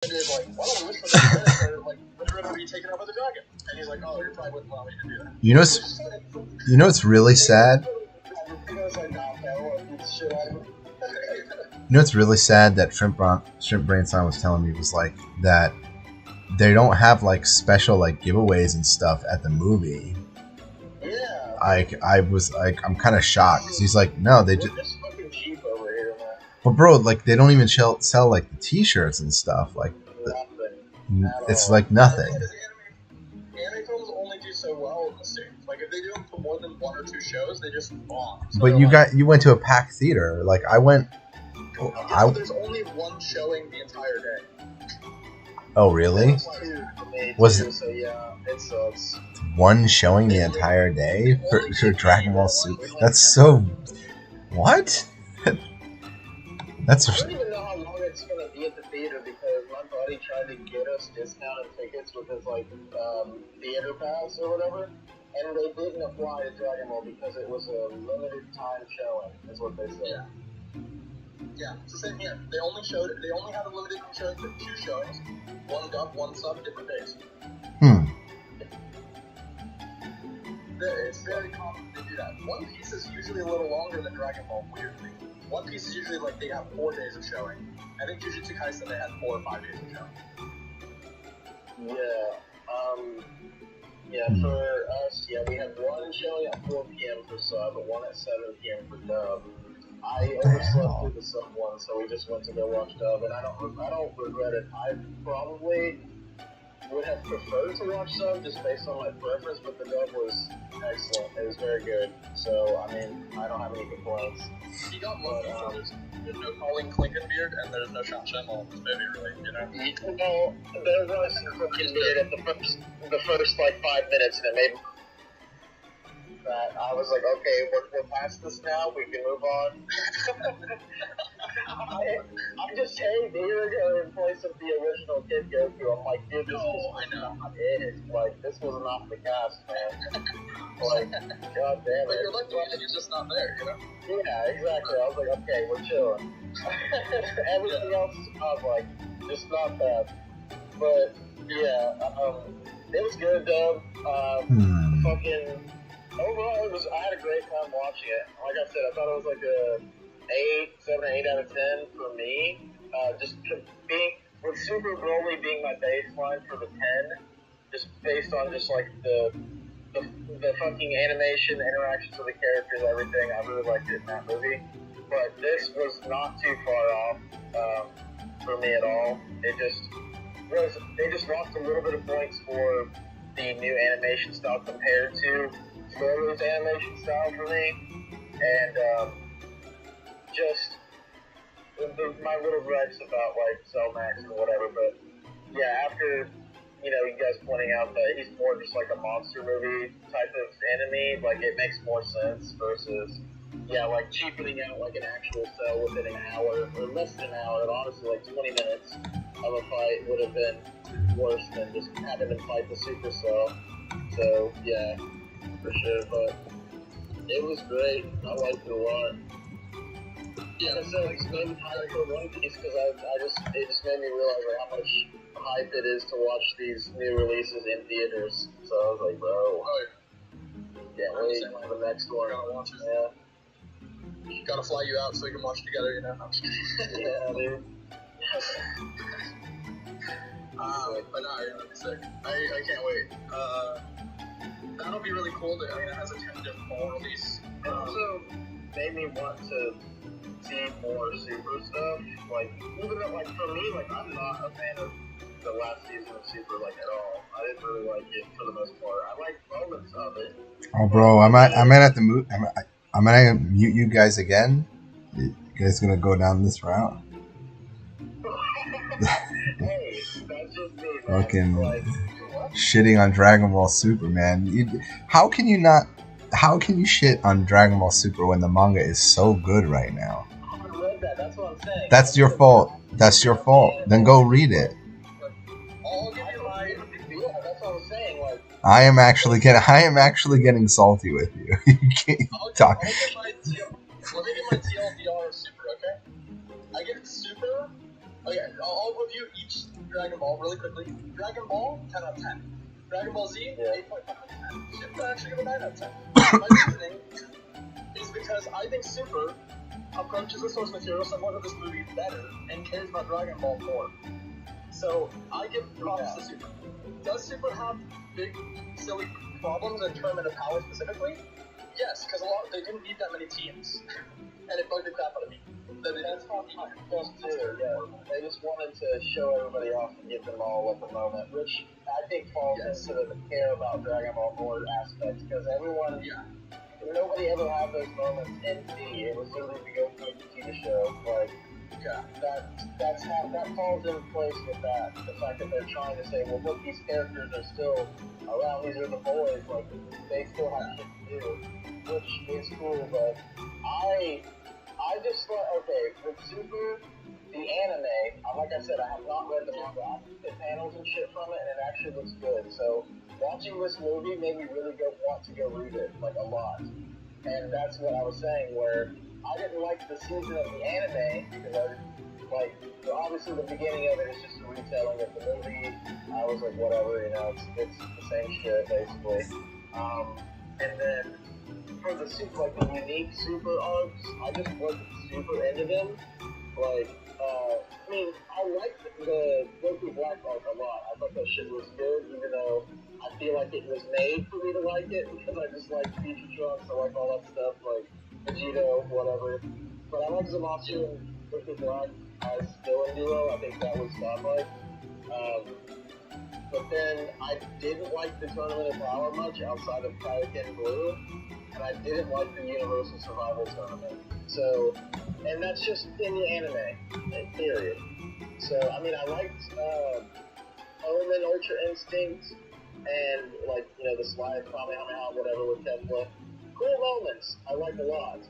He's like, why don't we wish for this or like we're gonna be taken out by the dragon? And he's like, oh, you probably wouldn't allow me to do that. You know what's really sad? You know what's really sad that Shrimp Brainstein was telling me was like that they don't have like special like giveaways and stuff at the movie. Yeah. I was like, I'm kind of shocked because he's like, no, they just fucking cheap over here, man. But bro, like they don't even sell like the T-shirts and stuff. Like it's like nothing. Anime films only do so well in the States. Like if they do them for more than 1 or 2 shows, they just bomb. So but you went to a packed theater. Like I went. So there's only 1 showing the entire day. Oh really? Was it? So yeah, it sucks. 1 showing the entire day for Dragon Ball Super? That's so. What? That's. I don't even know how long it's gonna be at the theater because my buddy tried to get us discounted tickets with his like theater pass or whatever, and they didn't apply to Dragon Ball because it was a limited time showing. Is what they said. Yeah, it's the same here. They only had a limited time showing for 2 showings, 1 dub, 1 sub, different days. It's very common to do that. One Piece is usually a little longer than Dragon Ball, weirdly. One Piece is usually like they have 4 days of showing. I think Jujutsu Kaisen they had 4 or 5 days of showing. Yeah, for us, we had 1 showing at 4 p.m. for sub, and 1 at 7 p.m. for dub. I overslept through the sub one, so we just went to go watch dub, and I don't regret it. I probably would have preferred to watch sub just based on my preference, but the dub was excellent. It was very good. So I mean, I don't have any complaints. You got there's no Colleen Clinkenbeard and there's no Sean Shenmue in this movie, really. You know? No, there was Clinkenbeard at the first like 5 minutes, and it made that I was like, okay, we're past this now. We can move on. I'm just saying, here in place of the original Kid Goku, I'm like, dude, this is not it. Like, this was not the cast, man. Like, god damn it. But you're lucky that he's just not there, you know? Yeah, exactly. I was like, okay, we're chilling. Everything else, I was like, just not that. But, yeah, it was good, though. Fucking, overall, I had a great time watching it. Like I said, I thought it was like a 7 or 8 out of 10 for me. Just being with Super Broly being my baseline for the 10, just based on just like the fucking animation, interactions with the characters, everything. I really liked it in that movie. But this was not too far off for me at all. They just lost a little bit of points for the new animation style compared to Broly's animation style for me, and just my little gripes about like Cell Max and whatever. But yeah, after you guys pointing out that he's more just like a monster movie type of enemy, like it makes more sense versus like cheapening out like an actual Cell within an hour or less than an hour. And honestly, like 20 minutes of a fight would have been worse than just having to fight the Super Cell. So yeah. For sure, but it was great. I liked it a lot. Yeah, I said it's maybe hype for One Piece because it just made me realize like how much hype it is to watch these new releases in theaters. So I was like, bro, can't wait for the next one. Gotta watch it. Yeah. Gotta fly you out so we can watch together, you know. Yeah, dude. But no, it'll be sick. I can't wait. That'll be really cool. It has a tentative fall release. It also made me want to see more Super stuff. Like, even though, like, for me, like, I'm not a fan of the last season of Super, like, at all. I didn't really like it for the most part. I like moments of it. Oh, bro, I might have to move. I might mute you guys again. You guys gonna go down this route? Hey, that's just me, man. Fucking shitting on Dragon Ball Super, man. How can you shit on Dragon Ball Super when the manga is so good right now? I read that. That's what I'm saying. That's your fault. That's your fault. Then go read it. Yeah, that's what I'm saying. Like, I am actually getting salty with you. You can't talk. Let me get my TLDR of Super, okay? I get Super. Okay, I'll review each Dragon Ball really quickly. Dragon Ball, 10 out of 10. Dragon Ball Z, 8.5 out of 10. Super, I actually give a 9 out of 10. My reasoning is because I think Super approaches the source material somewhat of this movie better and cares about Dragon Ball more. So I give props to Super. Does Super have big, silly problems in terms of power specifically? Yes, because they didn't need that many teams, and it bugged the crap out of me. That's how I felt too. Yeah, they just wanted to show everybody off and get them all at the moment, which I think falls into the care about Dragon Ball more aspects, because everyone. Yeah. Nobody ever had those moments in D. It was literally to go through the TV show. Like, that falls in place with that. The fact that they're trying to say, well, look, these characters are still around. These are the boys. Like, they still have shit to do, which is cool. But I just thought, okay, with Super, the anime, like I said, I have not read the manga. I looked at panels and shit from it, and it actually looks good. So watching this movie made me really want to go read it, like a lot. And that's what I was saying, where I didn't like the season of the anime because obviously the beginning of it is just a retelling of the movie. I was like, whatever, it's the same shit basically. And then for the super, like the unique super arcs, I just wasn't super into them. Like, I mean, I liked the Goku Black arc a lot. I thought that shit was good, even though I feel like it was made for me to like it, because I just like Future Trunks, I like all that stuff, like Vegito, whatever. But I like Zamasu and Goku Black as villain duo. I think that was godlike. But then I didn't like the Tournament of Power much outside of Kaioken Blue, and I didn't like the Universal Survival Tournament. So, and that's just in the anime, period. So, I mean, I liked Omen Ultra Instinct and, like, the slide Kamehameha, whatever with Tesla. Cool moments, I liked a lot.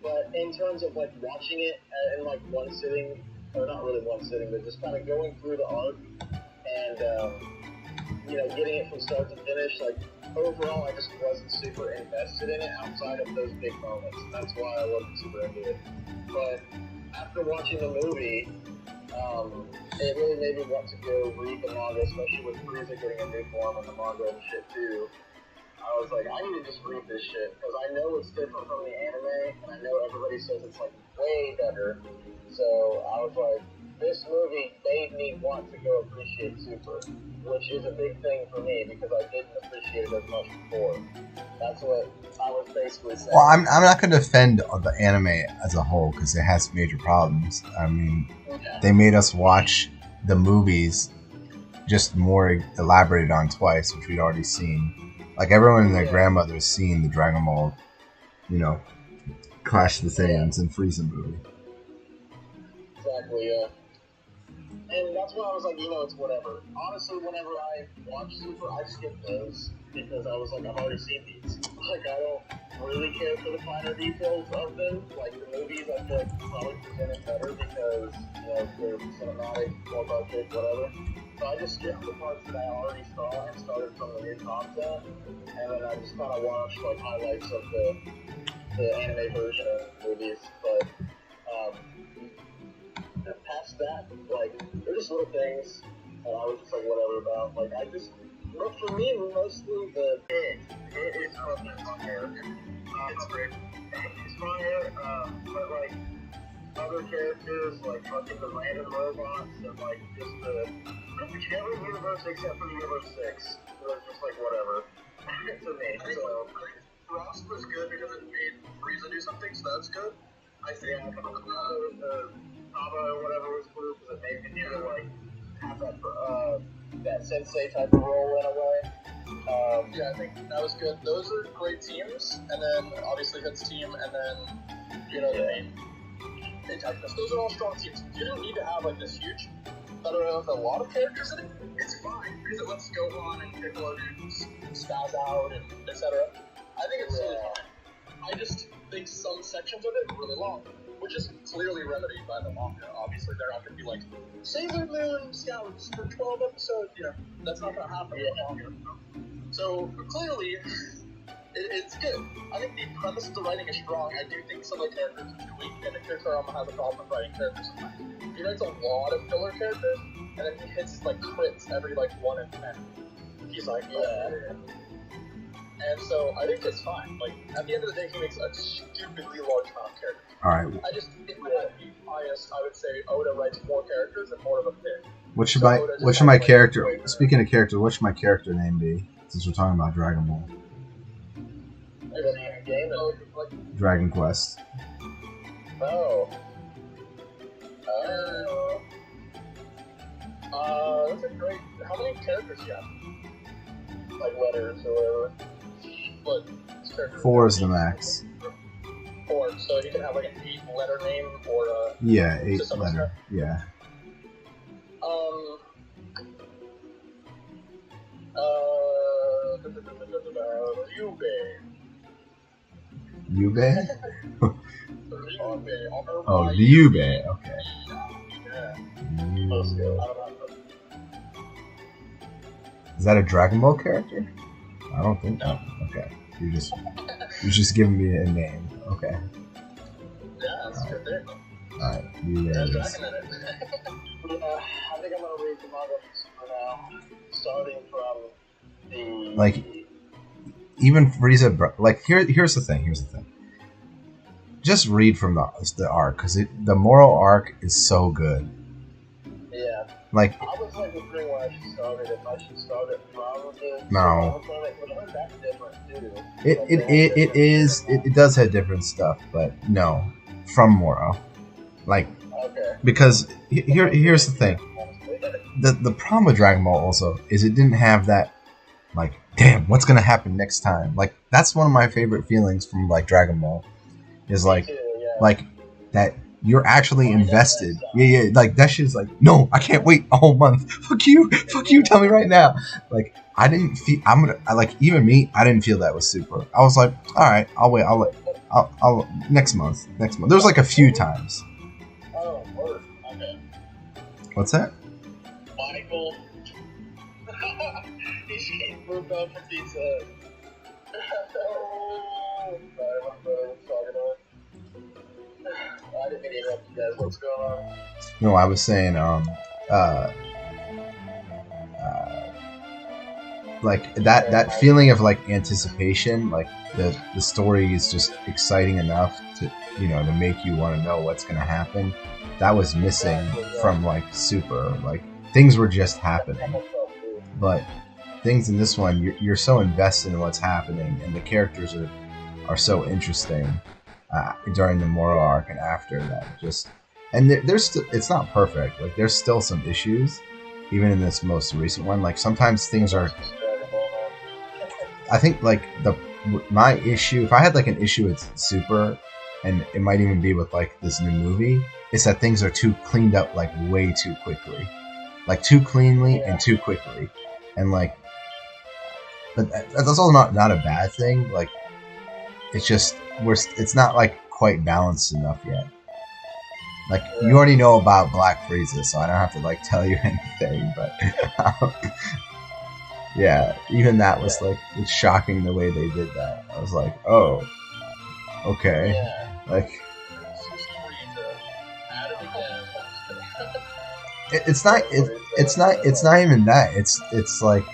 But in terms of, like, watching it in, like, one sitting, or not really one sitting, but just kind of going through the arc and, getting it from start to finish, like, overall, I just wasn't super invested in it outside of those big moments. That's why I wasn't super into it. But after watching the movie, it really made me want to go read the manga, especially with Frieza getting a new form in the manga and shit too. I was like, I need to just read this shit, because I know it's different from the anime, and I know everybody says it's like way better. So I was like, this movie made me want to go appreciate Super, which is a big thing for me because I didn't appreciate it as much before. That's what I was basically saying. Well, I'm not going to defend the anime as a whole because it has major problems. I mean, they made us watch the movies just more elaborated on twice, which we'd already seen. Like, everyone and their grandmother's seen the Dragon Ball, Clash of the Saiyans and Frieza movie. Exactly, yeah. And that's why I was like, it's whatever. Honestly, whenever I watch Super, I skip those because I was like, I've already seen these. Like, I don't really care for the finer details of them. Like, the movies, I feel like probably presented better because, they're cinematic, more budget, whatever. So I just skipped the parts that I already saw and started from the new content. And then I just kind of watched, like, highlights of the anime version of the movies. But, past that, like, they're just little things that I was just like, whatever about. Like, but for me, mostly it is fucking fire. It's great. It's fire, but like, other characters, like fucking the random robots, and like, just every universe except for Universe 6 was just like, whatever. To me, so. Frost was good because it made Frieza do something, so that's good. I think Nava or whatever was cool because it made me like have that sensei type of role in a way. Yeah, I think that was good. Those are great teams, and then obviously Hood's team, and then the main antagonist. Those are all strong teams. You don't need to have like this huge battle with a lot of characters in it. It's fine because it lets Gohan and Piccolo spaz out and etc. I think it's really fine. I just think some sections of it are really long, which is clearly remedied by the manga. Obviously, they're not going to be like, Sailor Moon Scouts for 12 episodes. That's not going to happen in the manga. So, clearly, It's good. I think the premise of the writing is strong. I do think some of the characters are weak, and the character has a problem with writing characters sometimes. He writes a lot of filler characters, and then he hits like crits every like 1 in 10. He's like, yeah. And so I think it's fine. Like at the end of the day, he makes a stupidly large amount of characters. All right. I just, if I had to be biased, I would say Oda writes more characters and more of a pick. What should my character? Speaking of character, what should my character name be? Since we're talking about Dragon Ball. Dragon Quest. Oh. That's a great. How many characters do you have? Like letters or what? 4 is the max. 4, so you can have like an 8-letter name or a. Yeah, 8-letter. Yeah. Yube? Oh, Yube. Okay. Is that a Dragon Ball character? I don't think so. Okay. You're just giving me a name. Okay. Yeah, that's good thing. Alright, Yube. I think I'm gonna read the manga for now. Starting from the like even Frieza, like here's the thing. Just read from the arc, because the moral arc is so good. Yeah. Like I was like wondering where I should start it. If I should start it from no. That's different too. It does have different stuff, but no, from Moro. Like okay. Because here's the thing. The problem with Dragon Ball also is it didn't have that, like, damn, what's gonna happen next time? Like, that's one of my favorite feelings from like Dragon Ball, is like, like that you're actually invested. Yeah, like that shit's like, no, I can't wait a whole month. Fuck you, tell me right now. Like, I didn't feel, even me, I didn't feel that with Super. I was like, all right, I'll wait, I'll next month. There was like a few times. Oh, word. Okay. What's that? Michael. He's moved on from pizza. Oh, I didn't mean to interrupt you guys. What's going on? No, I was saying, like that feeling of like anticipation, like the story is just exciting enough to, you know, to make you want to know what's gonna happen. That was missing from like Super. Like things were just happening, but things in this one, you're so invested in what's happening, and the characters are so interesting during the Moro arc and after that. Just, and there's still, it's not perfect. Like there's still some issues, even in this most recent one. Like sometimes things are. I think like my issue, if I had like an issue with Super, and it might even be with like this new movie, is that things are too cleaned up like way too quickly, like too cleanly and too quickly, and like. But that's also not a bad thing. Like, it's just it's not like quite balanced enough yet. Like you already know about Black Frieza, so I don't have to like tell you anything. But yeah, even that was like, it's shocking the way they did that. I was like, oh, okay, like it's not even that. It's like.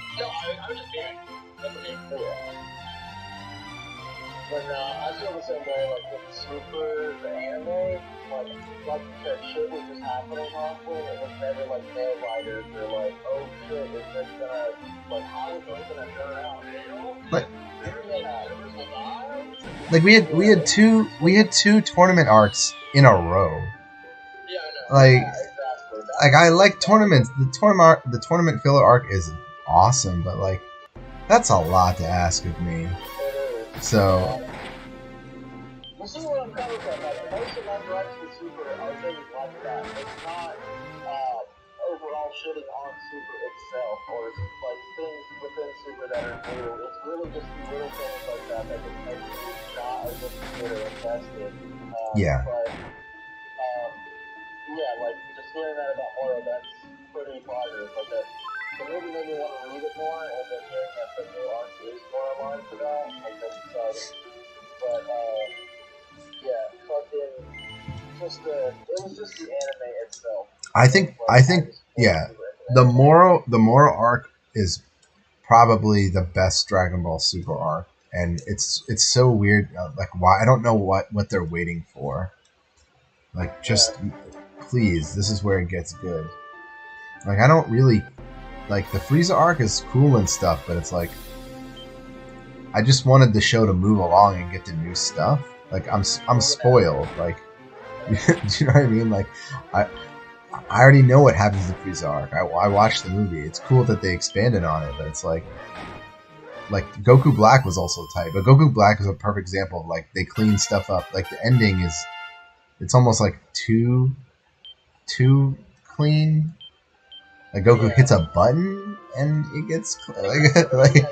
But I feel the same way, like with Super, the anime, like that shit was just happening halfway, and it was never like nail biters. They're like, oh shit, is this gonna, like, how is this gonna turn out? Like we had two tournament arcs in a row. Yeah, I know. Like, yeah, exactly. Like I like tournaments. The tournament filler arc is awesome, but like that's a lot to ask of me. So. You see where I'm coming from? Like, most of my gripes with Super are things like that. It's not overall shitting on Super itself, or like things within Super that are new. It's really just little things like that that just make you not as interested or invested. Yeah. But yeah, like just hearing that about Moro, that's pretty positive. Like that. the movie made me want to read it more, and then hearing that the new arc is more aligned to that, like that's exciting. But yeah, fucking it was just the anime itself. I think yeah, the Moro arc is probably the best Dragon Ball Super arc, and it's so weird. Like, why? I don't know what they're waiting for. Like, just please, this is where it gets good. Like, I don't really like the Frieza arc is cool and stuff, but it's like I just wanted the show to move along and get to new stuff. Like, I'm spoiled. Like, do you know what I mean? Like, I already know what happens in Frieza arc. I watched the movie. It's cool that they expanded on it, but it's like Goku Black was also tight. But Goku Black is a perfect example of like they clean stuff up. Like the ending is, it's almost like too clean. Like Goku hits a button and it gets like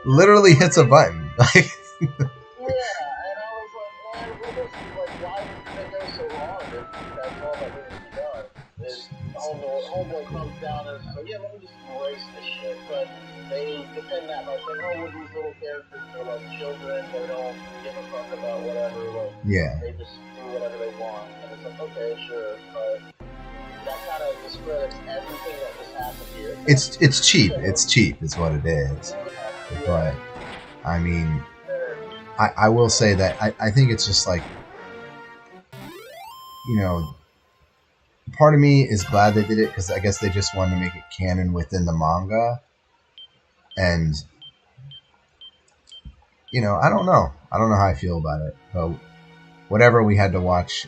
literally hits a button. Like. Homeboy comes down and is like, yeah, let me just erase this shit. But they defend that by saying, oh, well, these little characters are like children, they don't give a fuck about whatever, like, they just do whatever they want. And it's like, okay, sure, but that kind of discredits everything that just happened here. It's cheap. It's cheap is what it is. But, I mean, I will say that I think it's just like, you know, part of me is glad they did it because I guess they just wanted to make it canon within the manga. And, you know, I don't know. I don't know how I feel about it. But whatever, we had to watch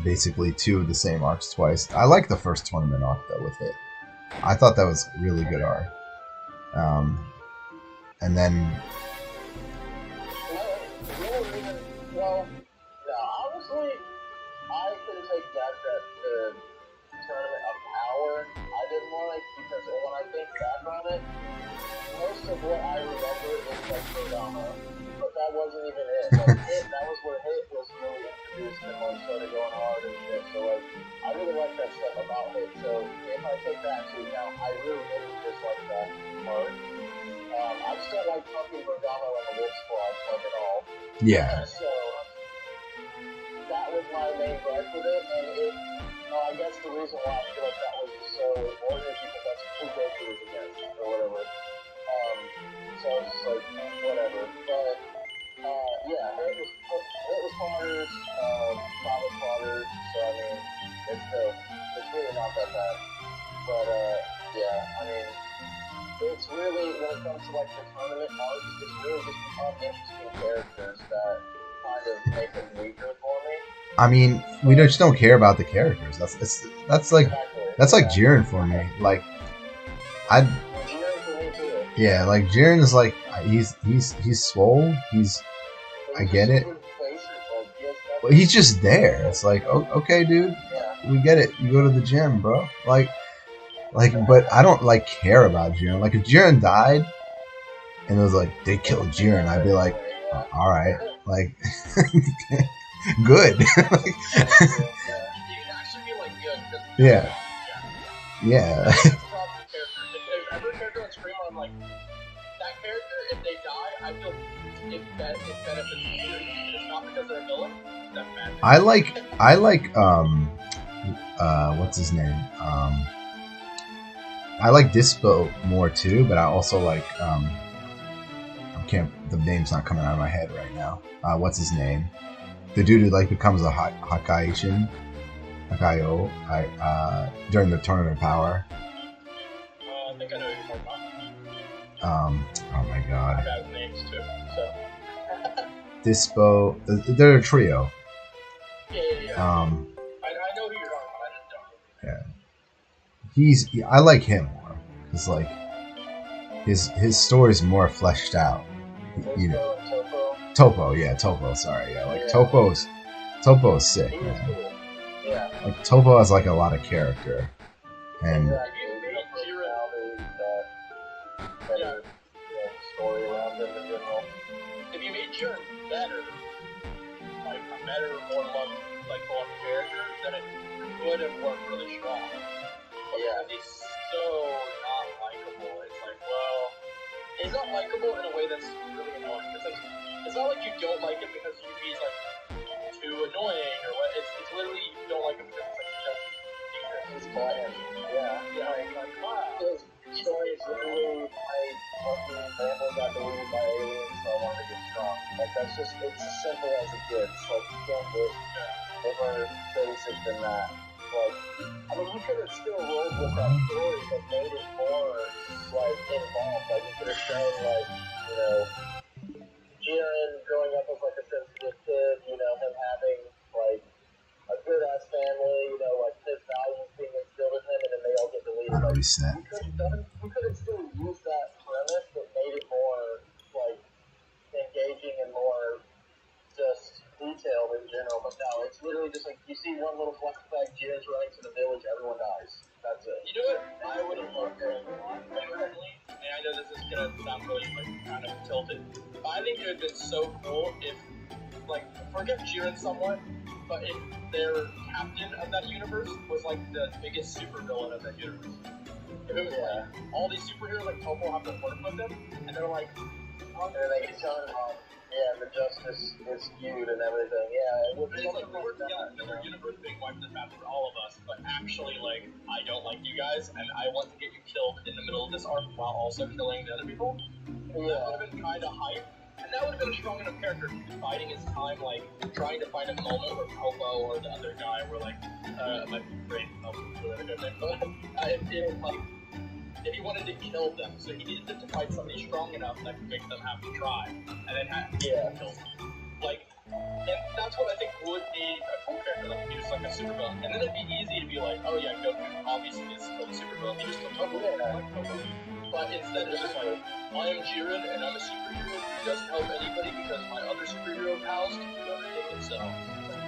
basically two of the same arcs twice. I like the first tournament arc, though, with it. I thought that was really good arc. And then... Well, no, honestly... I can take back that tournament of power I didn't like because when I think back on it, most of what I remember is like Kodama, but that wasn't even it. Like that was where Hit was really introduced and like started going hard and shit. So like I really like that stuff about Hit. So if I take that into account, I really didn't dislike that part. I still like fucking Kodama and the Wolf Squad like it all. Yeah. So that was my main gripe with it, and I guess the reason why I feel like that was so important is because that's who Goku was against, or whatever. So it's just like, whatever. But, yeah, it was Potters, Bob was Potters, so I mean, it's really not that bad. But, yeah, I mean, it's really, when it comes to like the tournament arcs, it's really just uninteresting characters that kind of make them weaker for me. I mean, we just don't care about the characters. That's like Jiren for me. Like, yeah, like Jiren is like he's swole. I get it. But he's just there. It's like, oh, okay, dude, we get it. You go to the gym, bro. Like, but I don't like care about Jiren. Like, if Jiren died and it was like they killed Jiren, I'd be like, all right, like. Good. Like, yeah. Yeah. Every character on screen, I'm like, that character, if they die, I feel it benefits the series. It's not because they're a villain. That's bad. I like what's his name? I like Dispo more too, but I also like the name's not coming out of my head right now. What's his name? The dude who like becomes a Hakaishin, Hakayo, during the Tournament of Power. I think I know who you're talking about. Oh my god. I got names too, so. Dispo, they're a trio. Yeah. I know who you're talking about. I just don't. Yeah. I like him more because like his story's more fleshed out. You know. Topo, sorry. Yeah, like Topo's sick, man. Cool. Yeah. Like Topo has like a lot of character. And story around him in general. If you made Jiren better, like a better, more loved, like character, then it would have worked really strong. because he's so not likable. It's like, well, he's not likable in a way that's really annoying. It's not like you don't like him because he's like too annoying or what. It's literally you don't like him because it's like He's bland. Yeah. Like, wow. His story is literally, my fucking family got deleted by aliens, so I wanted to get strong. Like, that's just, it's as simple as it gets. Like, you can't get more basic than that. Like, I mean, you could have still rolled with that story, but made it more, like, involved. Like, you could have shown, like, you know, Jiren growing up as, like, a sensitive kid, you know, him having, like, a good-ass family, you know, like, his values being instilled in him, and then they all get deleted. Like, Reset. you could have still used that premise, but made it more, like, engaging and more just detailed in general. But no, it's literally just like, you see one little flashback, Jiren's running to the village, everyone dies. That's it. You know what? I would have loved a lot differently, and I know this is gonna sound really, like, kind of tilted, but I think it would have been so cool if, like, forget Jiren somewhat, but if their captain of that universe was, like, the biggest supervillain of that universe. If it was, like, all these superheroes, like, Topo have to work with them, and they're like, and they get telling them, the justice is skewed and everything. Yeah, it's like, we work together, and their universe being wiped to the map for all of us, but actually, like, I don't like you guys, and I want to get you killed in the middle of this arc while also killing the other people. That would have been kind of hype. And that would have been a strong enough character. Biding his time, like, trying to find a moment where Topo or the other guy were like, my brain, really good name, but if he wanted to kill them, so he needed them to fight somebody strong enough that could make them have to try, and then have to kill them. Like, and that's what I think would be a cool character, like, he was like a supervillain. And then it'd be easy to be like, oh yeah, Goku obviously is still a supervillain, he just killed Topo, like Topo. But instead it's just like, I am Jiren and I'm a superhero who doesn't help anybody because my other superhero pals can do everything themselves.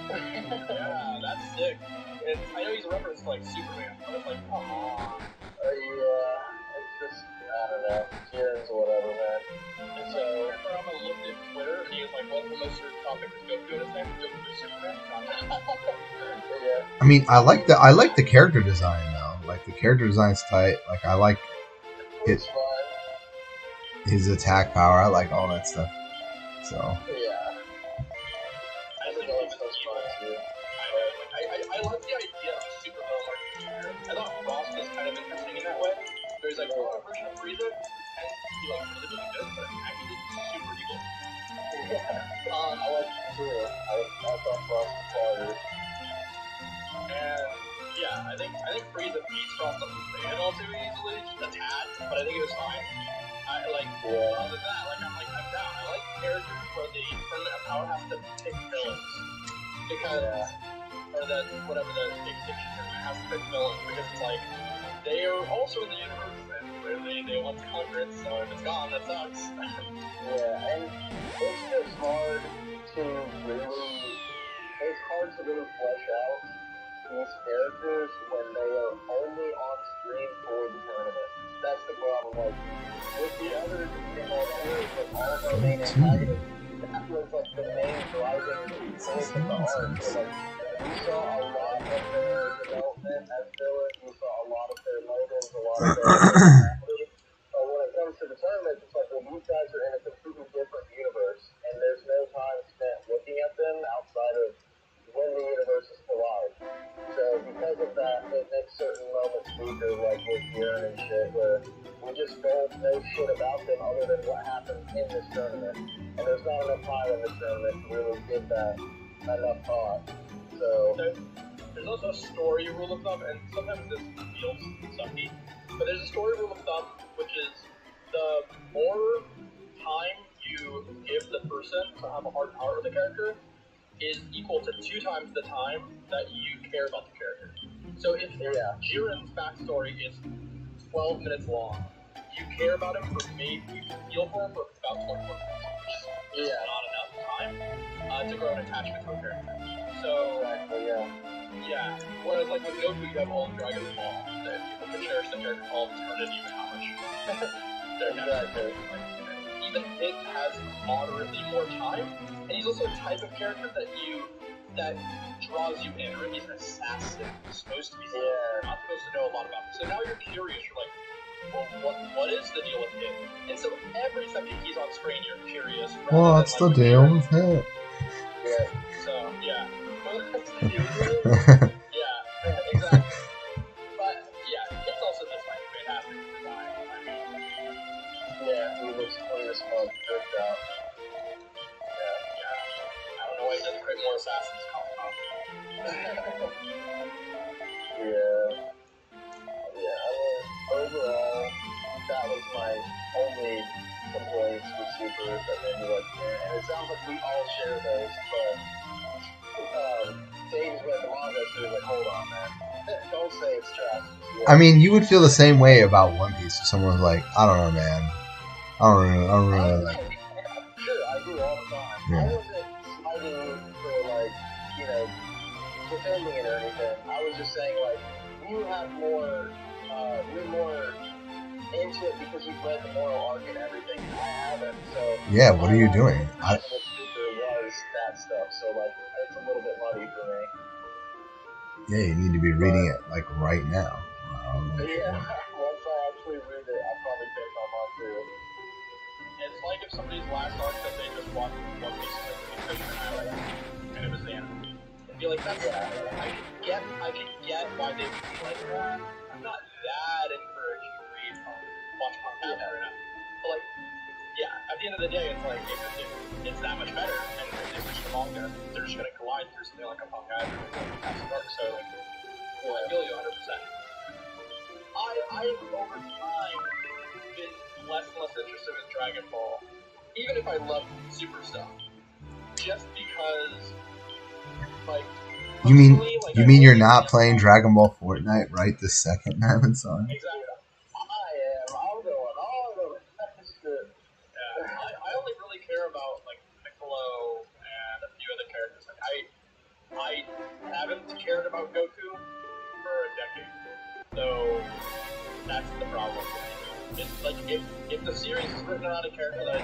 Yeah, that's sick. And I know he's a reference to like Superman, but it's like, come on. It's just, I don't know, Jiren's whatever, man. And so, I looked at Twitter and he was like, what's the most searched topic is Goku and his name? Goku is Superman? I mean, I like the character design though. Like, the character design's tight. Like, I like his attack power. I like all that stuff. So. Yeah. I think it's fun too. I love the idea of supervillain like Jiren. I thought Frost was kind of interesting in that way. Where he's like, oh, a version of Frieza, and he like really, really good, but actually super evil. Yeah. I like it too. I thought Frost was harder. And yeah, I think Frieza beats Frost on the panel too easily, just a tad, but I think it was fine. Other than that, I'm down. I like characters where the tournament of power has to pick villains. Because, or whatever the big six tournament has to pick villains, because it's like, they are also in the universe, and clearly they want to conquer it, so if it's gone, that sucks. Yeah, and it's just hard to really flesh out these characters when they are only on screen for the tournament. That's the problem. Like, with the others, with all of our main antagonists, that was like the main driving force of the arc. So, like, we saw a lot of their development as villains, we saw a lot of their motives, a lot of their personality. But when it comes to the tournament, it's like, well, these guys are in a completely different universe, and there's no time spent looking at them outside of when the universes collide. So because of that, it makes certain moments weaker, like with Jiren and shit, where we just don't know shit about them other than what happens in this tournament. And there's not enough time in this tournament to really give that enough thought. So there's also a story rule of thumb, and sometimes this feels sucky, but there's a story rule of thumb, which is the more time you give the person to have a hard power with the character is equal to 2 times the time that you care about the character. So if Jiren's backstory is 12 minutes long, you care about him for maybe, you feel for him for about 24 minutes, which is not enough time to grow an attachment to a character. So, yeah. Whereas like with Goku, you have all the Dragon Ball, that people can cherish the character all eternity, even how much they're necessary. Even Pit has moderately more time, and he's also a type of character that draws you in. Or he's an assassin. He's supposed to be. Yeah. You're not supposed to know a lot about him. So now you're curious. You're like, well, what is the deal with him? And so every second he's on screen, you're curious. What's the deal with him? Yeah. So yeah. Yeah. Exactly. But yeah, it's also just like fantastic design. I mean, Yeah, he looks clean as fuck, tricked out. yeah. I don't know why he doesn't create more assassins. Yeah. Yeah, I mean, overall, that was my only complaints with Super that made me like, and it sounds like we all share those, but Dave's read the manga, so he's like, hold on, man. Don't say it's trash. I mean, you would feel the same way about One Piece if someone was like, I don't know, man. I don't really like it. Sure, I do all the time. Yeah. I wasn't fighting for, like, you know, defending it or anything. I was just saying, like, you have more, you're more into it because you've read the moral arc and everything. I haven't, so. Yeah, what are you doing? What Super was that stuff, so, like, it's a little bit muddy for me. Yeah, you need to be reading it, like, right now. Yeah, once I actually read it, I'll probably take my mind through it. It's like if somebody's last arc that they just watched One Piece like the highlight, and it was the end. I'd be like, that's I can get why they would be like that. I'm not that encouraged to read watch Punk right now. But like, yeah, at the end of the day, it's like it's that much better, and if they switch the manga, they're just gonna collide through something like a Punk or a Fantastic Arc. So like, I feel you 100%. I've over time been less and less interested in Dragon Ball, even if I love Super stuff, just because, like. You mean you're not playing Dragon Ball Fortnite right this second, man? I'm sorry. Exactly. I am. I'm going all over that shit. Yeah, I only really care about like Piccolo and a few other characters. Like I haven't cared about Goku for a decade, so that's the problem. It's like if the series is written around a character that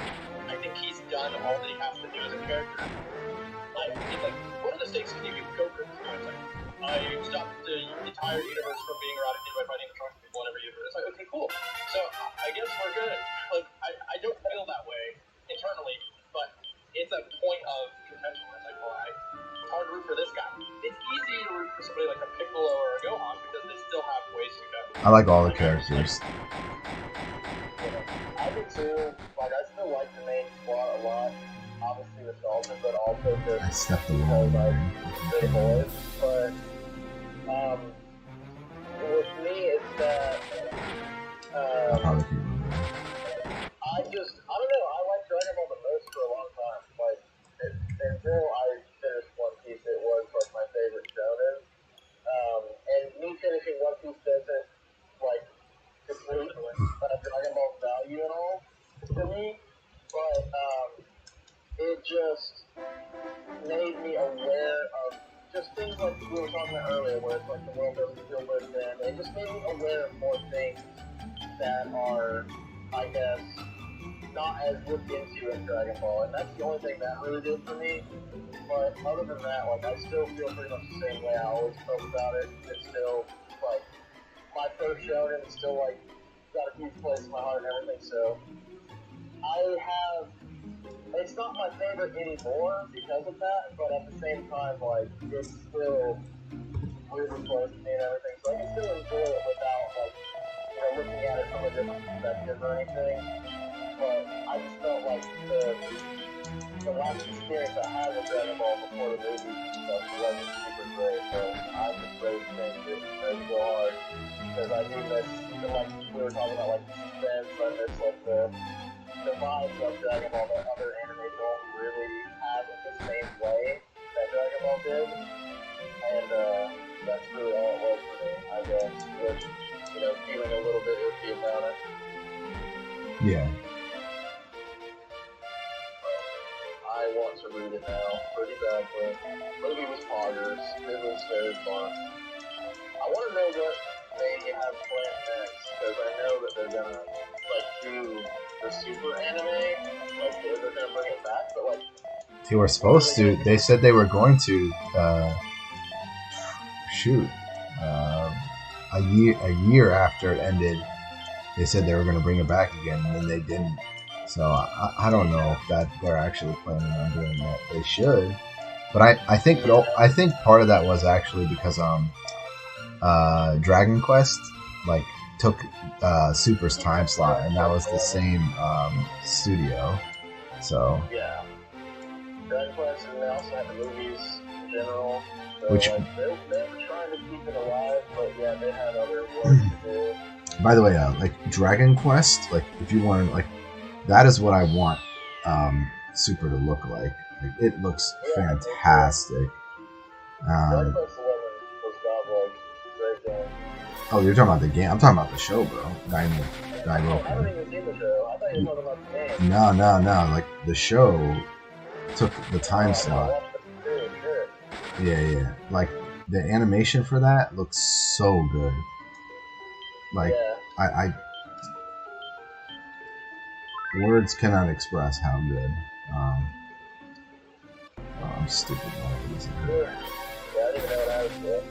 I think he's done all that he has to do as a character, it's like, what are the stakes can you give Goku? It's like, I stopped the entire universe from being eradicated by fighting the trunks people in every universe. It's like, okay, cool. So I guess we're good. Like, I don't feel that way internally, but it's a point of contention where it's like, well, it's hard to root for this guy. It's easy to root for somebody like a Piccolo or a Gohan because they still have ways to go. I like all the characters. I do too. Like, I still like the main squad a lot. Obviously the Dalton, but also just I stepped a because little I bit. the boys. But with me, it's that I probably can't remember. I don't know. I like Dragon Ball the most for a long time. Like until I finished One Piece, it was like my favorite shonen. And me finishing One Piece doesn't like deplete Dragon Ball's value at all to me, but it just made me aware of just things like we were talking about earlier, where it's like the world doesn't feel lived in. It just made me aware of more things that are, I guess, not as looked into in Dragon Ball, and that's the only thing that really did for me. But other than that, like, I still feel pretty much the same way I always felt about it. It's still, like, my first shonen is still, like, got a huge place in my heart and everything, so it's not my favorite anymore because of that, but at the same time, like, it's still weirdly close to me and everything, so I can still enjoy it without, like, you know, looking at it from a different perspective or anything. But I just felt like the last experience I had with Dragon Ball before the movies and stuff wasn't super great, so I'm just ready to change it, ready to go hard, because I do miss, like, we were talking about, like, suspense, I miss, like, the vibes of Dragon Ball that other anime don't really have in the same way that Dragon Ball did, and that's really all it was for me, I guess, with, you know, feeling a little bit iffy about it. Yeah. I want to read it now, pretty badly. Movie was poggers, it was very fun. I want to know what they have planned next, because I know that they're gonna, like, do the Super anime, like, they're gonna bring it back, but, like... They were supposed to. They said they were going to shoot, a year after it ended, they said they were going to bring it back again, and then they didn't. So I don't know if that they're actually planning on doing that. They should, but I think part of that was actually because Dragon Quest like took Super's time slot, and that was the same studio. So yeah, Dragon Quest, and they also had the movies in general. So, which like, they were trying to keep it alive, but yeah, they had other work to do. By the way, like Dragon Quest, like if you want to, like that is what I want Super to look like. Like it looks fantastic. Dragon Quest 11 was not like great game. Oh, you're talking about the game? I'm talking about the show, bro. I haven't even seen the show. I thought you were talking about the game. No. Like the show took the time slot. Yeah. Like the animation for that looks so good. Like I words cannot express how good. I'm stupid. Yeah, I didn't even know what I was doing.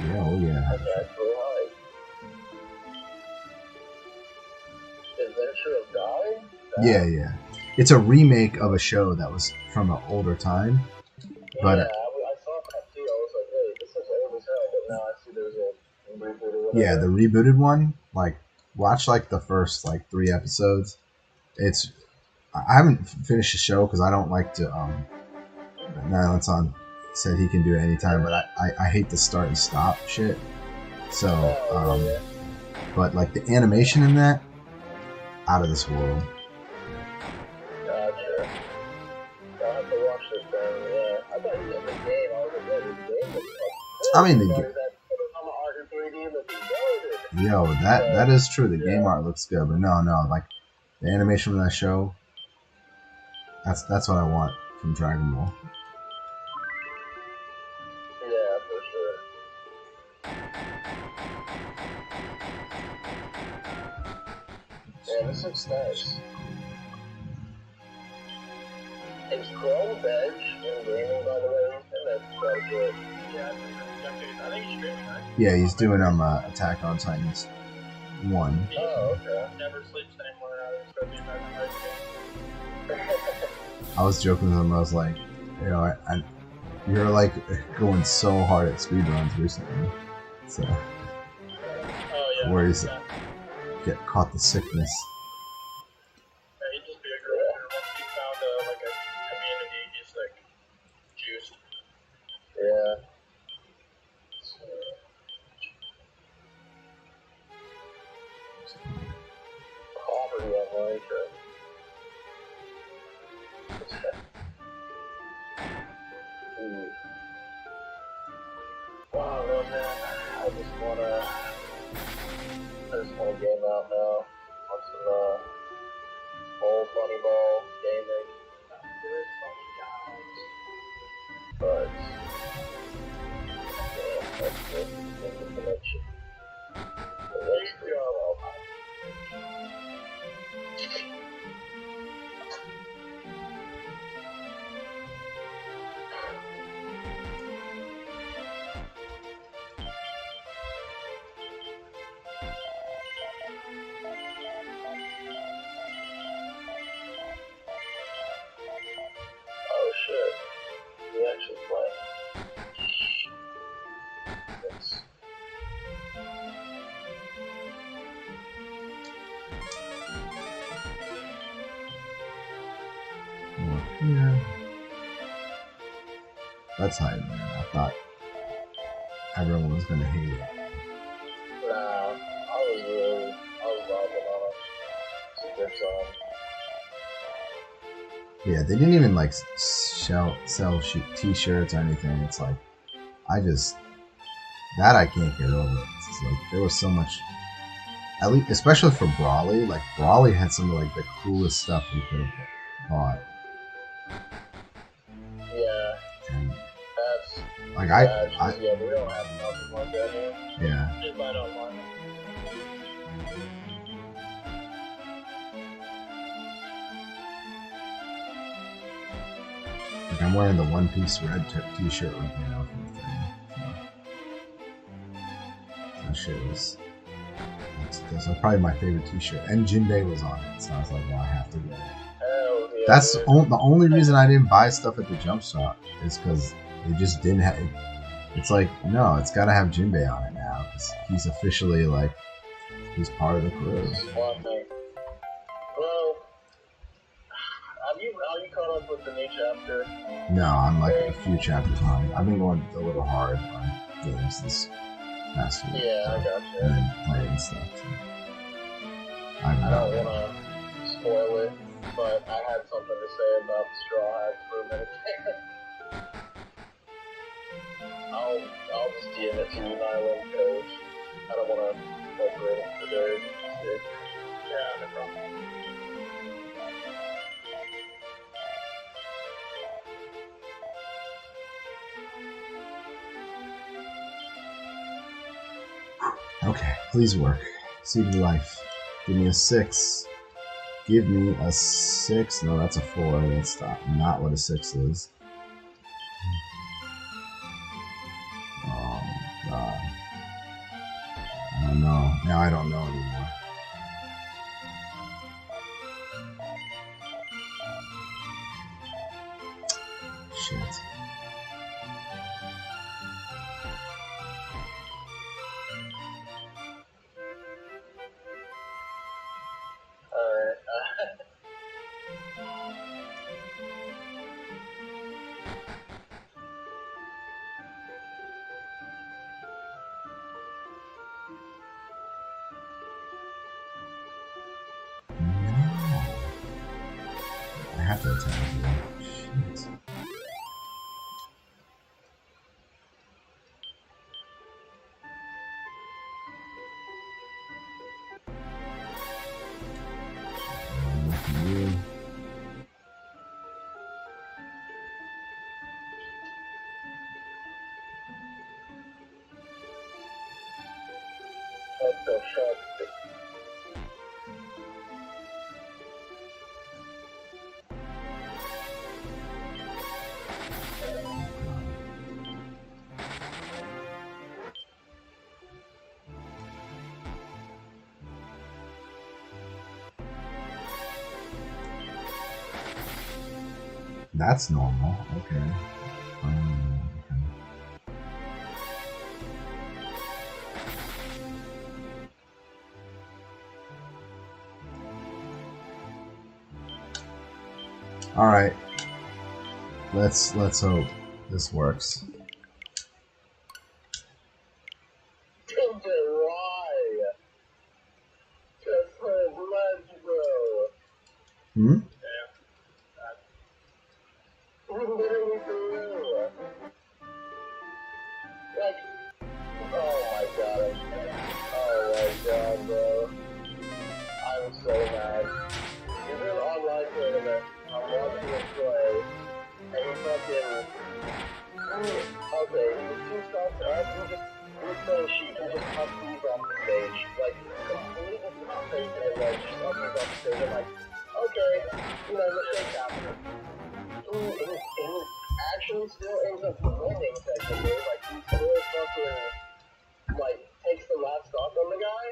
Yeah, oh yeah. That's pretty high. Adventure of Guy? Yeah. It's a remake of a show that was from an older time. But yeah, I saw that too. I was like, hey, this is old as hell, but now I see there's a reboot or whatever. yeah, the rebooted one, like watch like the first like 3 episodes. I haven't finished the show because I don't like to now it's on said he can do it anytime, but I hate to start and stop shit. So but like the animation in that, out of this world. Gotcha. I'll have to watch this then, yeah. I thought you meant the game. I was like, yeah, this game looks like I mean the game. Yo, that is true. The game art looks good, but no, like the animation from that show. That's what I want from Dragon Ball. Yeah, for sure. Yeah, this looks nice. Is Chrome Veg in gaming, by the way? And that's quite good. Yeah, I think he's streaming, right? Yeah, he's doing Attack on Titans 1. Oh, okay. Never sleeps anymore now. He's going to be back in high school. I was joking with him. I was like, you know, you're like going so hard at speedruns recently. So, where he's get caught the sickness. Yeah, he'd just be a girl. Once he found like a community, he's like juiced. Yeah. Poverty on Minecraft. Wow, man, I just wanna game out now on some old funny ball gaming. But yeah, that's good. Thank you for that shit. Let's go. Oh shit. We actually play. Yes. Yeah. That's hype, man. I thought everyone was gonna hate it. Nah, I was vibing on it. It's a good song. Yeah, they didn't even like sell t-shirts or anything. It's like I can't get over it. It's like there was so much, at least especially for Brawly. Like Brawly had some of like the coolest stuff you could have bought. Yeah. And That's like yeah, we don't have nothing like that here. yeah. Just buy it online. Like I'm wearing the One Piece red t-shirt right now from the thing. So that shit was. That's probably my favorite t-shirt. And Jinbei was on it, so I was like, well, I have to get it. Hell yeah, That's dude. the only reason I didn't buy stuff at the jump shop is because they just didn't have. It's like, no, it's got to have Jinbei on it now because he's officially like he's part of the crew. One thing. Well, are you caught up with the new chapter? No, I'm like a few chapters behind. I've been going a little hard on games this past week. Yeah, so, I got you. And then playing stuff. So. I don't want to spoil it, but I had something to say about the Straw Hats for a minute. I'll just DM it to you, Nyland, because I don't want to incorporate it today. Yeah, no problem. Okay, please work. Seed of life. Give me a 6. Give me a 6. No, that's a 4. That's not what a 6 is. Oh, God. I don't know. Now I don't know anymore. Shit. I have to attack you. Shit. You. What the fuck? That's normal. Okay. All right. Let's hope this works. Hmm? Like, oh my god, bro. I'm so mad. He's in an online tournament. I'm watching him play, and he fucking. Okay, he was 2 stars to us. He was playing sheep. He just up these off the stage. Like, completely not facing it, like, just up these off the stage. I'm like, okay, let's shake after. He actually still ends up winning, technically. Like, he still fucking, like, takes the last stock on the guy.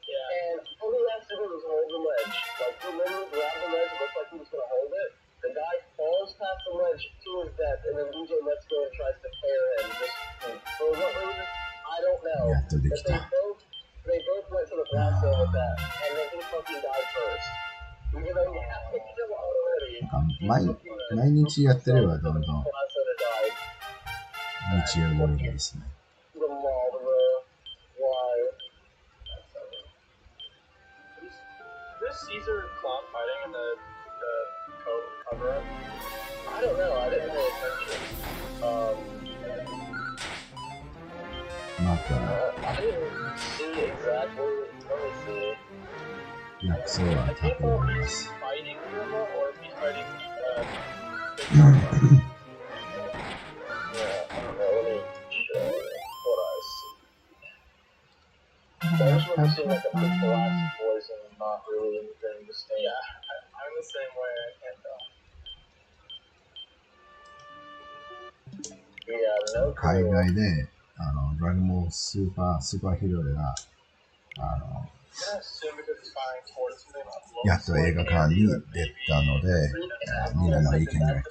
Yeah. And all he has to do is hold the ledge. Like, he literally grabbed the ledge, looks like he was gonna hold it. The guy falls past the ledge to his death, and then DJ lets go and tries to pair him. Just for what reason? I don't know. But they both went to the blast zone with that, and then he fucking died first. Even though he had to kill already. 毎日やってればどんどん道を覚えるですね。The mall, bro. Why? This Caesar Clown fighting in the cover up? I don't know. I didn't pay attention. Not that. I didn't see exactly. Let me see. 薬草は多分あります。Fighting or if he's fighting big yeah, I don't know. Let me show what I see. So I just want to see like a big classic voice and not really anything distinct. Yeah, I'm the same way. I can't tell. 海外でドラゴンボールスーパーヒーローがやっと映画館に出たので、みんなの意見が聞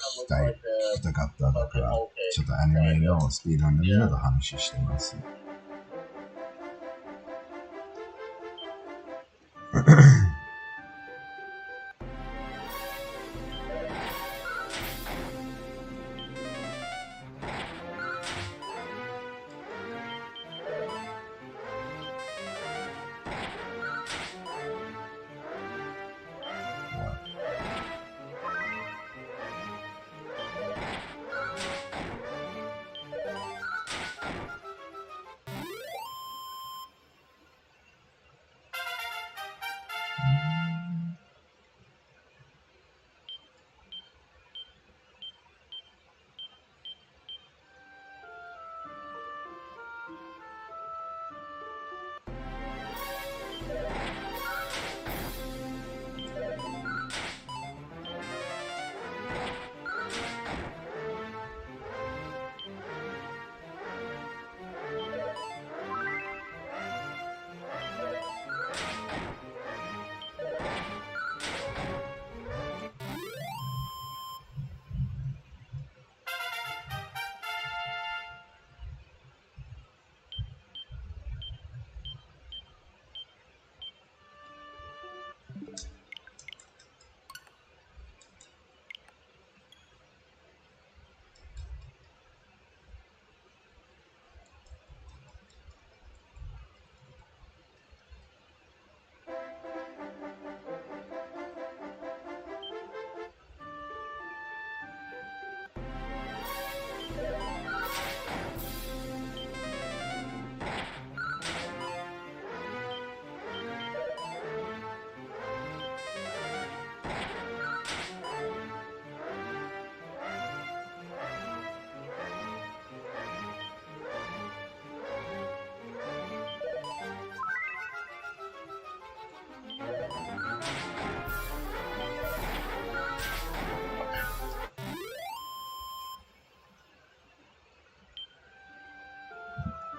きたかっただから、ちょっとアニメのスピードのみんなと話してます。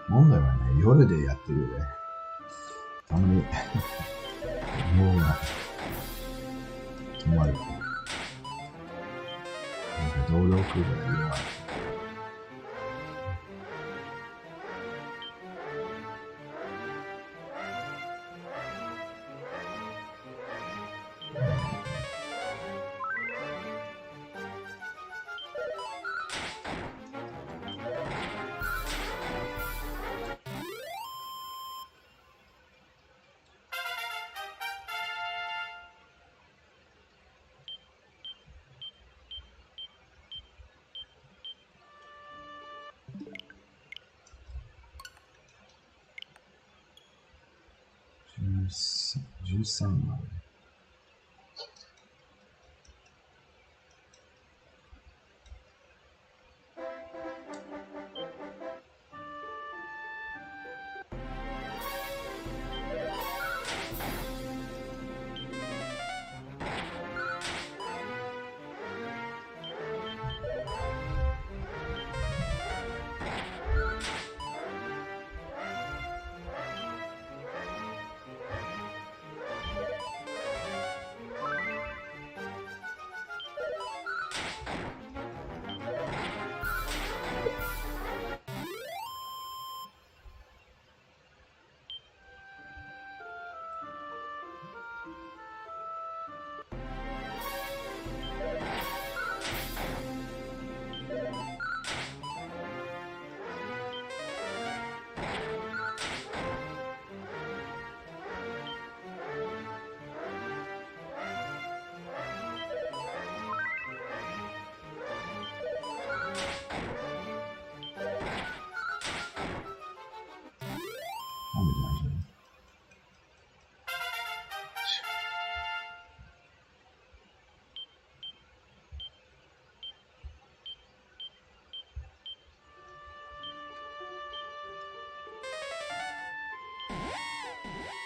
問題はね、夜でやってるよね。たまに脳が止まる。なんか動力が弱い。13まで。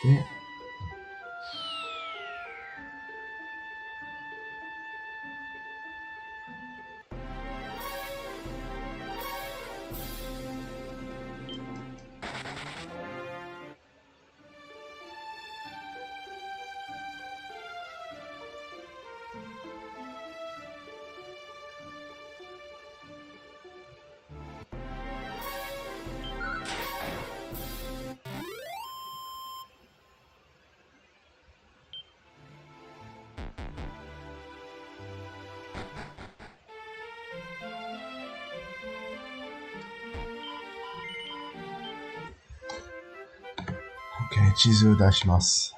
で、OK 地図を出します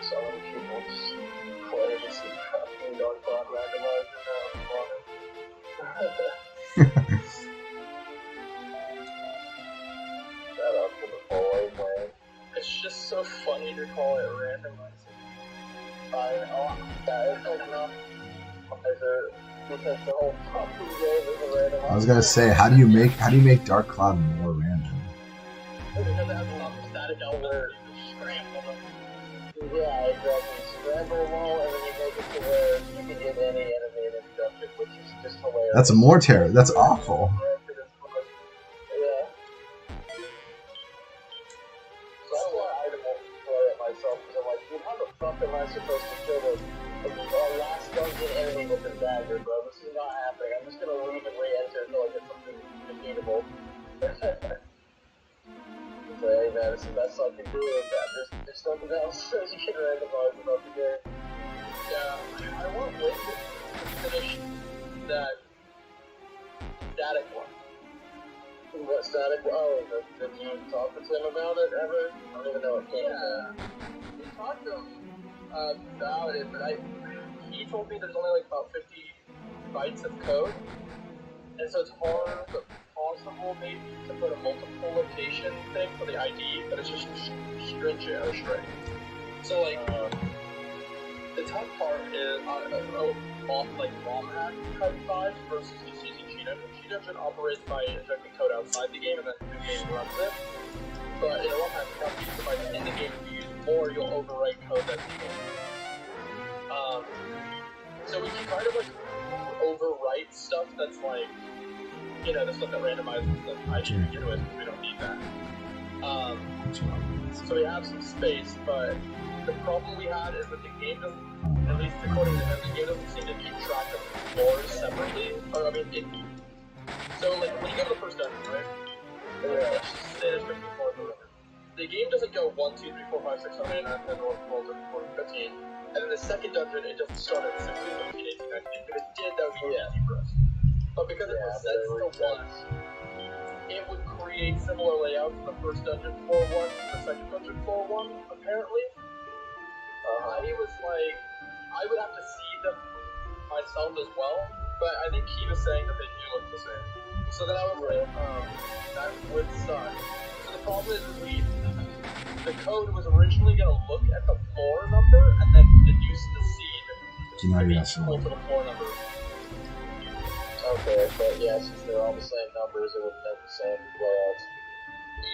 Some people just play this fucking Dark Cloud randomizer now. Shut up for the boy, man. It's just so funny to call it randomizing. I know. That is enough. Because the whole fucking game is a randomizer. I was gonna say, how do you make Dark Cloud more random? Because it has a lot of static elements, you can scramble them. Yeah, exactly. Scramble them all, and then you make it to where you can get any enemy in any dungeon, which is just hilarious. That's more terror. That's awful. Yeah. So that's why I won't play it myself, because I'm like, dude, how the fuck am I supposed to kill our last dungeon enemy with a dagger, bro? This is not happening. I'm just gonna leave and re-enter until I get something defeatable. So, hey man, this is the best I can do with that. There's nothing else you can randomize about the game. Yeah, I want Wind to finish that static one. What static? Oh, did you talk to him about it ever? I don't even know what came out. We talked to him about it, but he told me there's only like about 50 bytes of code, and so it's hard but possible maybe to put a multiple location thing for the ID, but it's just stringent or strict. So like the tough part is off like ROM hack code vibes versus just using Cheat Engine. Cheat Engine operates by injecting code outside the game and then the game runs it. But in a ROM hack device in the game, if you use more, you'll overwrite code that's in the game. So we can kind of like overwrite stuff that's like, you know, the stuff that randomizes the ID to begin with, because we don't need that. So we have some space, but the problem we had is that the game doesn't, at least according to them, the game doesn't seem to keep track of floors separately. Or, I mean, so like when you go to the first dungeon, right? Let's just say there's 50 floors or whatever. The game doesn't go 1, 2, 3, 4, 5, 6, 7, 8, 9, 10, 11, 12, 13, 14, 15. And then the second dungeon, it doesn't start at 16, 17, 18, 19. If it did, that would be easy for us. But because it was set to 1, it would create similar layouts in the first dungeon floor 1 to the second dungeon floor 1, apparently. He was like, I would have to see them myself as well, but I think he was saying that they do look the same. So then I was like, that would suck. So the problem is the code was originally going to look at the floor number and then deduce the seed to be equal to the floor number. Okay, but yeah, since they're all the same numbers, it would make the same layouts.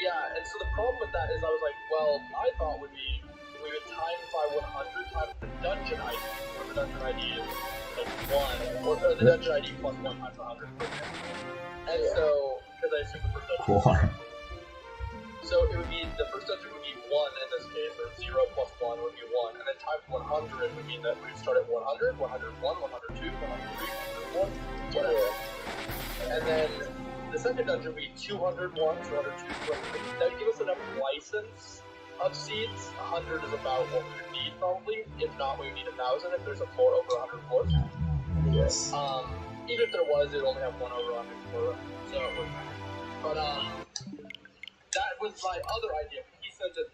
Yeah, and so the problem with that is I was like, well, my thought would be we would times by 100 times the dungeon ID, where the dungeon ID is like 1, or the dungeon ID plus 1 times 100. And so, because I assume the first dungeon so it would be, the first dungeon would be 1 in this case, or 0 plus 1 would be 1, and then times 100 would mean that we would start at 100, 101, 102, 103, 104, whatever. And then the second dungeon would be 201, 202, 203. That would give us enough license of seeds. 100 is about what we would need probably. If not, we would need 1,000 if there's a floor over 100 floors. Yes. Even if there was, it would only have 1 over 100 floor. So it would. But that was my other idea. He said that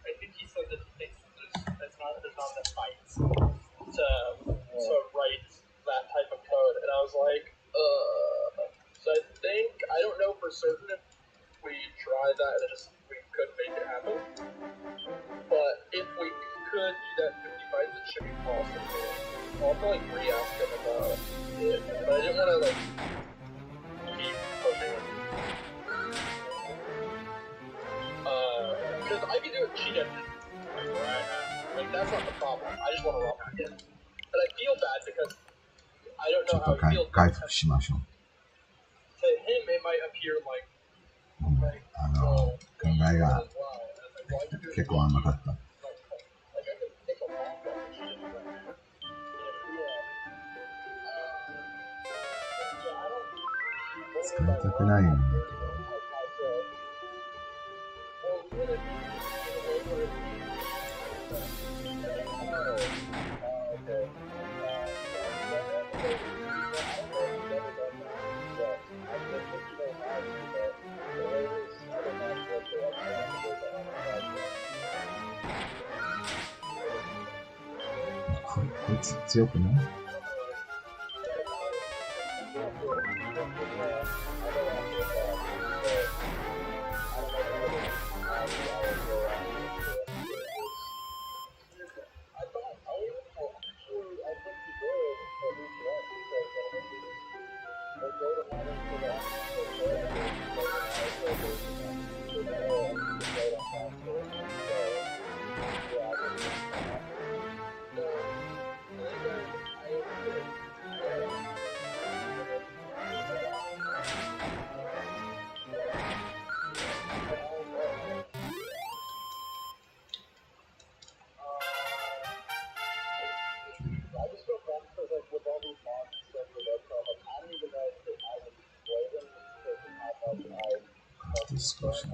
I think he said that there's not enough bytes to write that type of code, and I was like, So I think I don't know for certain if we tried that and we could make it happen. But if we could do that 50 bytes, it should be possible. I'll have to re-ask him about it, but I didn't want to keep pushing it. Because I can do a cheat engine right now. That's not the problem. I just want to ROM hack it. But I feel bad because I don't know how it feels. 回復しましょう。 To him, it might appear like 考えが結構甘かった。使いたくないんだけど。強くない？Discussion.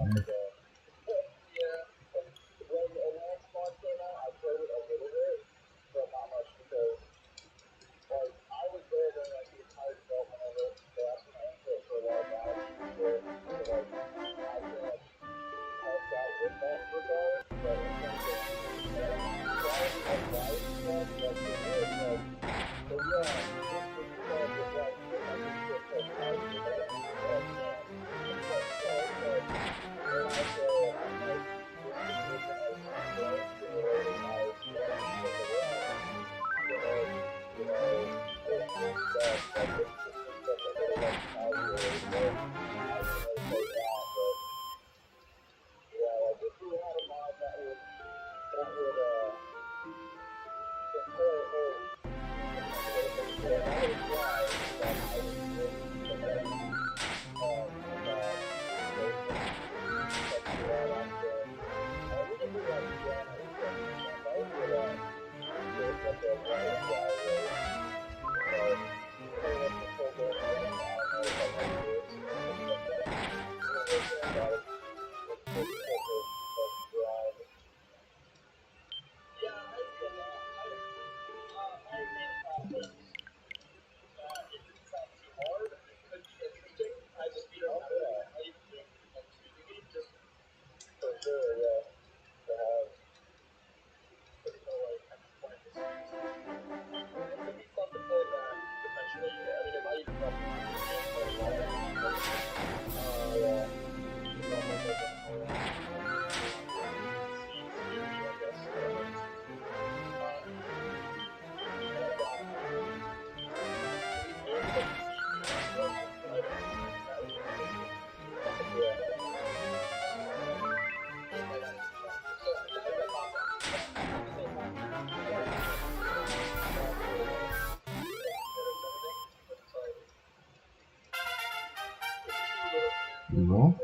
No?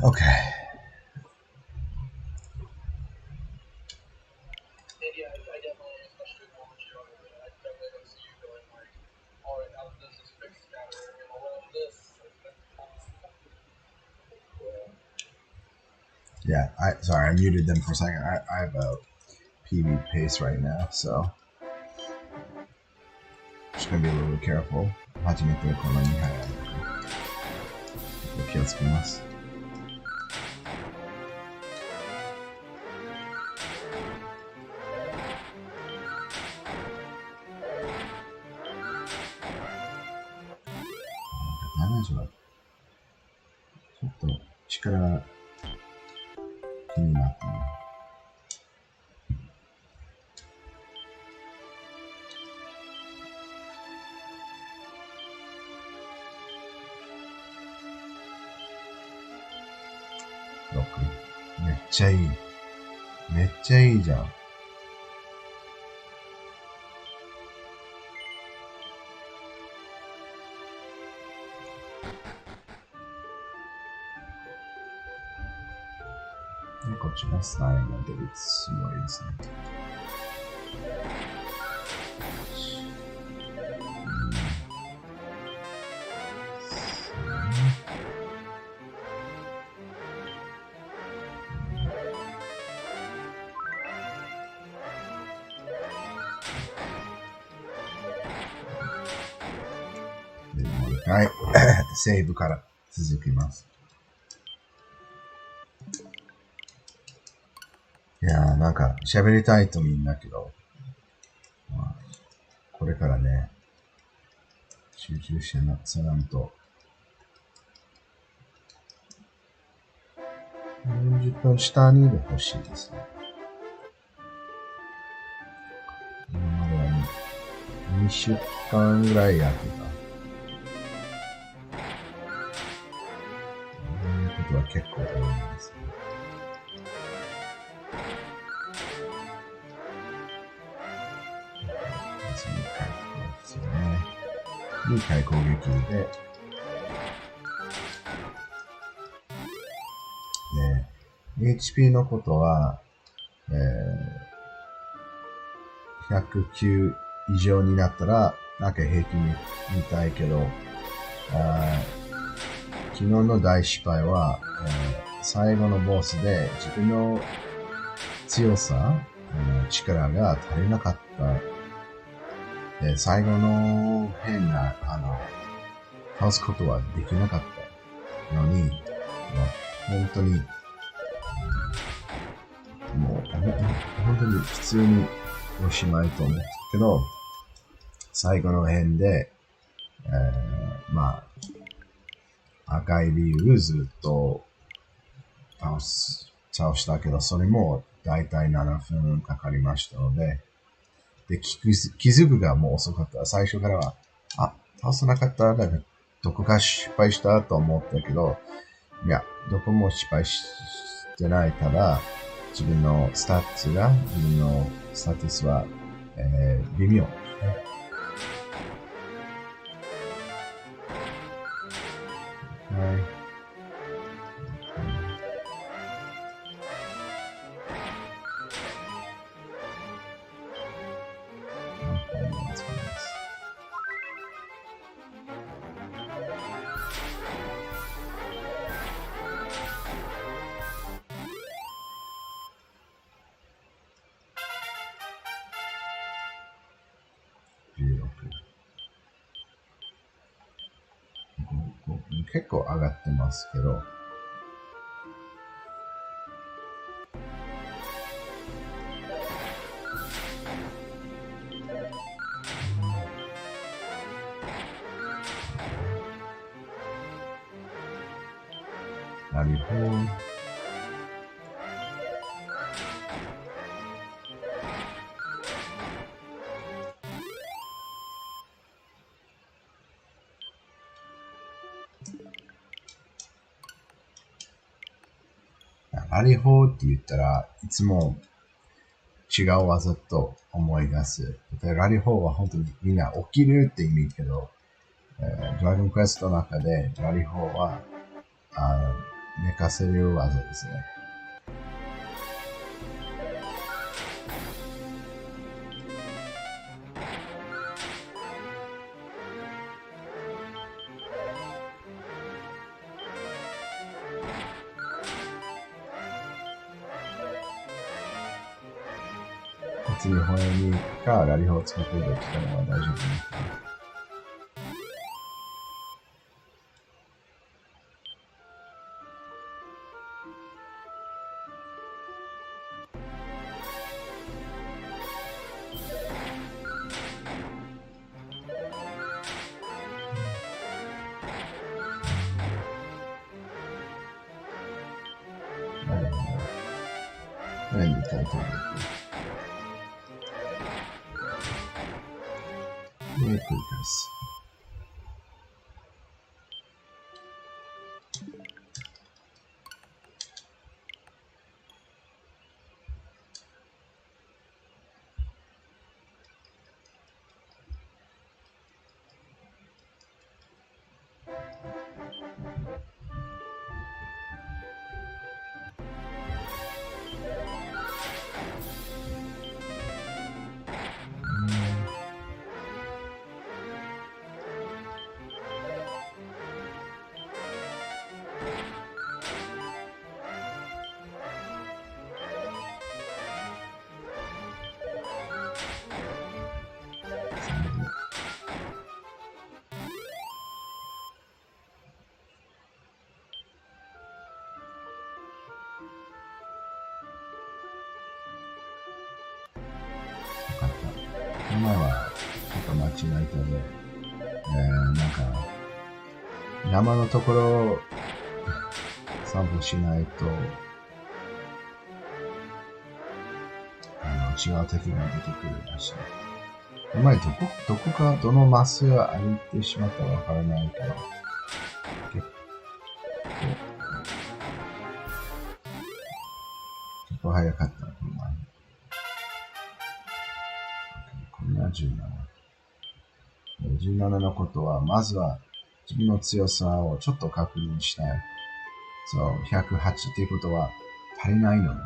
Okay. Yeah, sorry, I muted them for a second. I have a PB pace right now, so just gonna be a little bit careful. 初めてこの2杯あるので気をつけます。70はちょっと力気になってね。6。めっちゃいい。めっちゃいいじゃん。で、こっちのスタイルが出るつもりですね。はい。セーブから続きます。いやー、なんか喋りたいといいんだけど、まあ、これからね、集中してなさないと。40分下にで欲しいですね。今まではね、2週間ぐらいやってた。そういうことは結構多いんですね。2回攻撃で、HP のことは、109以上になったら、なんか平気に見たいけど、昨日の大失敗は、最後のボスで自分の強さ、力が足りなかった。で、最後の変な、倒すことはできなかったのに、本当に、もう、本当に普通におしまいと思ったけど、最後の辺で、まあ、赤い理由ずっと倒したけど、それもだいたい7分かかりましたので、で、気づくがもう遅かった。最初からは、倒さなかったら、どこか失敗したと思ったけど、いや、どこも失敗してない。ただ、自分のスタッツが、自分のスタティスは、微妙。はい。結構上がってますけど、ラリホー。ラリホーって言ったらいつも違う技と思い出す。ラリホーは本当にみんな起きるって意味けど、ドラゴンクエストの中でラリホーは寝かせる技ですね。別に本屋にかラリホーを使っているときたらは大丈夫です。何にタイトルだっけ？で、繰り返す。の前はちょっと間違えたで、なんか、山のところを散歩しないと、違う敵が出てくるらしい。前どこか、どのマスが歩いてしまったかわからないけど、結構早かった、この前。こんな17。17のことは、まずは自分の強さをちょっと確認したい。そう、108っていうことは足りないの。OK、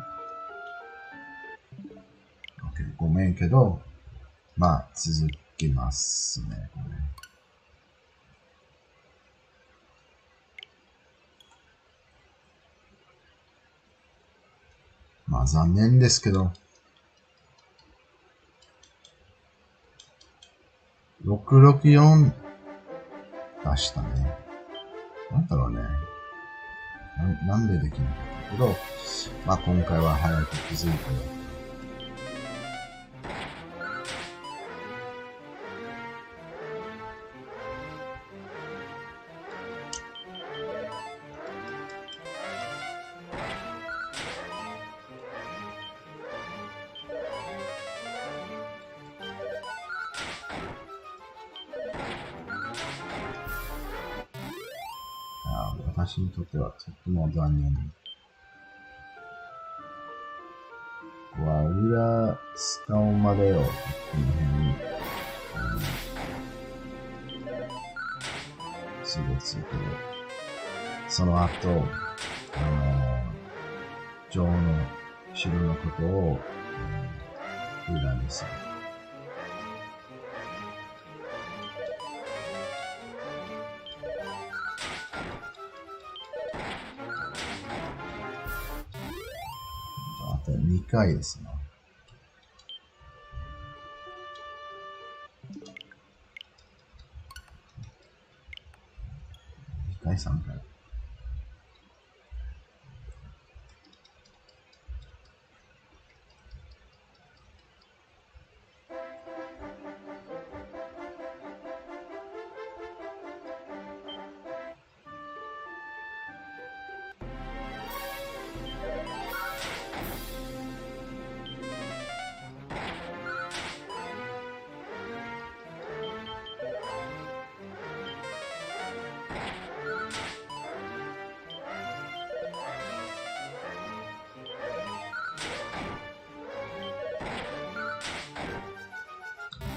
ごめんけど、まあ、続けますね、これ。まあ、残念ですけど、664出したね。なんだろうね。なんでできなかったけど、まあ今回は早く気づいて、私にとってはとっても残念。ここは裏スタオまでをこの辺に、すぐつく。その後、女王の城のことを、裏にする。あと2回ですね。2回、3回。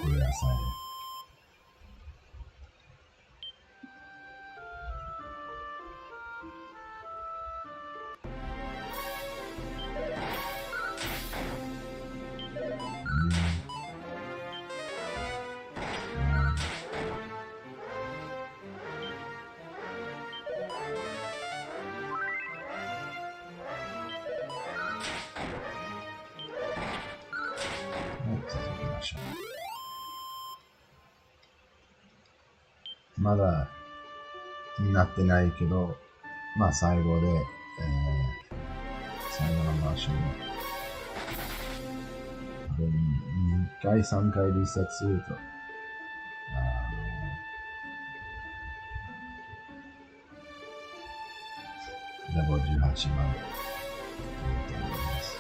これが最後。続きましょう。まだなってないけど、まあ最後で、最後の場所に、2回、3回リセットすると、レベル18までと思います。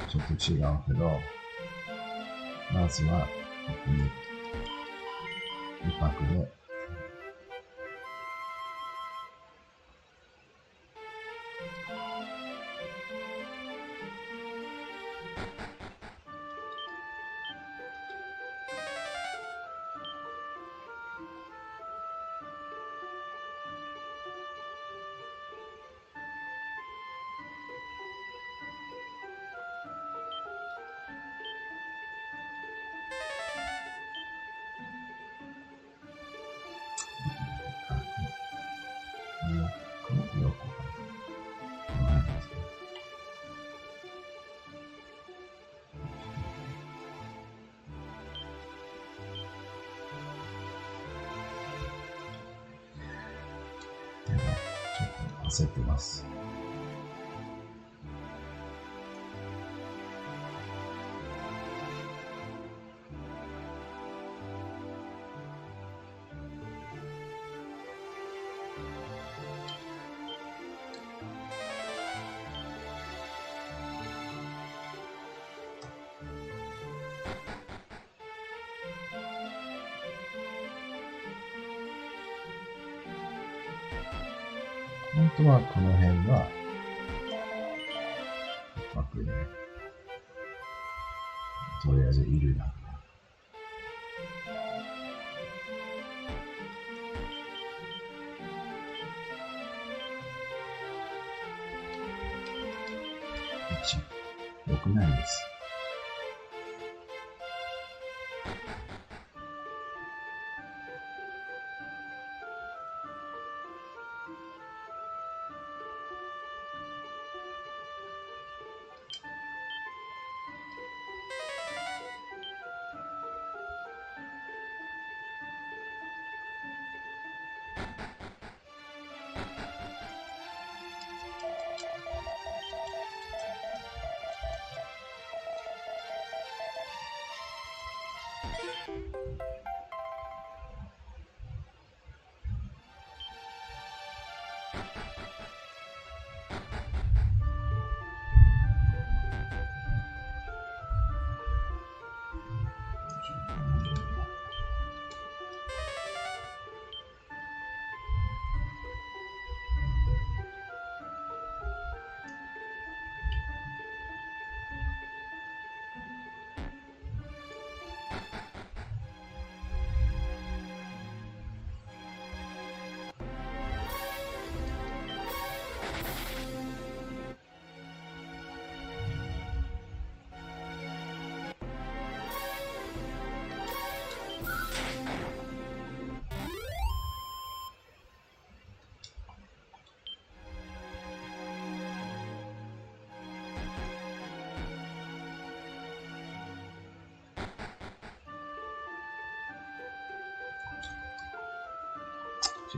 ちょっと違うけど、まずは、ここに、2泊で、焦ってます。本当はこの辺が枠で、とりあえずいるだから。良くないです。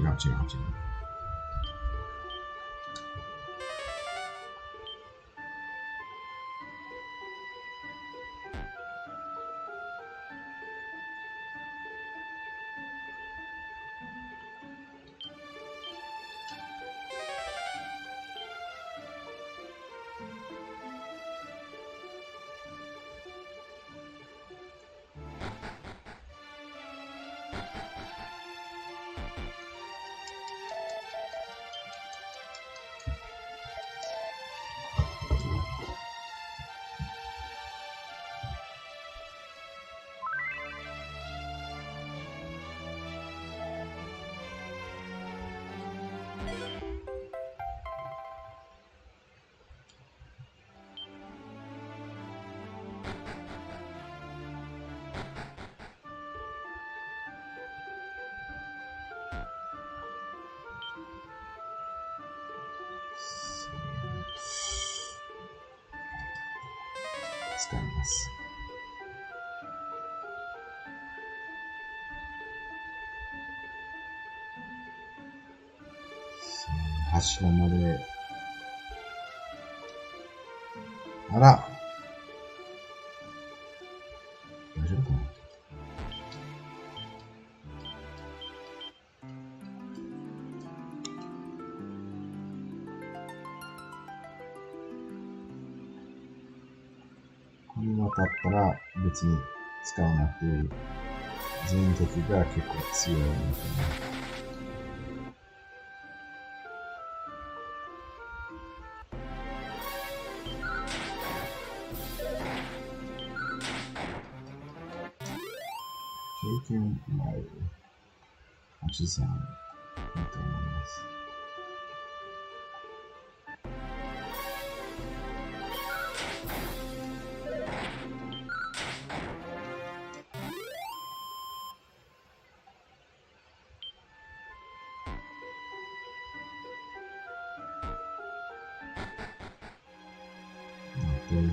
違う。使います。柱まで。あら。大丈夫かな。これ渡ったら別に使わなくていい。全敵が結構強いみたいな。経験もある足さんいいと思います。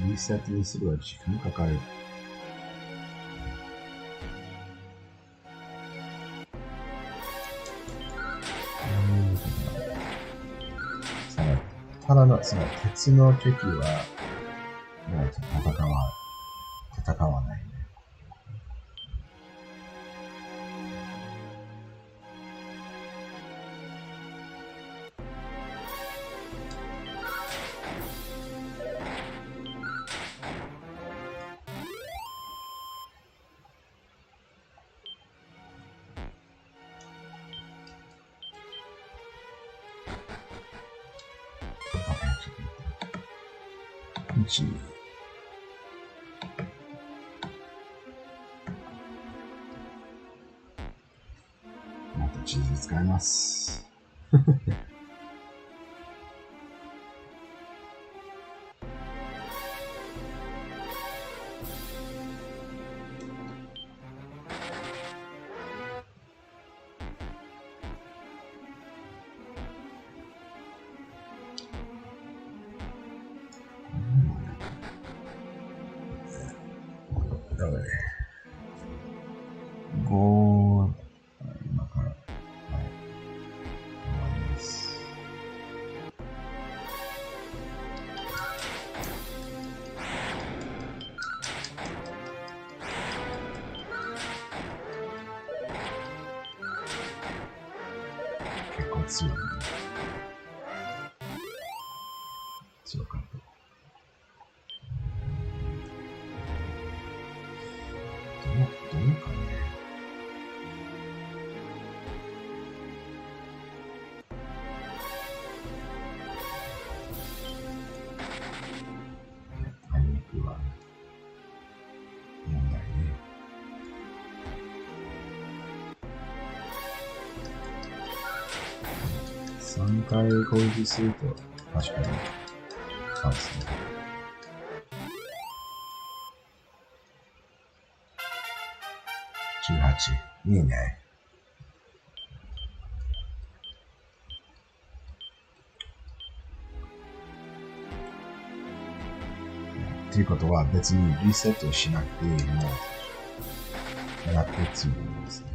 リセットにするは時間かかる。ただの、その鉄の敵は、もう戦わないね。1また地図使います。ダメね。5、今から、はい、終わります。結構強いね。強かった。どうかね。あいにくは問題ね。3回攻撃すると確かにチャンスね。18。いいね。っていうことは別にリセットしなくていい。もうやって強いんですね。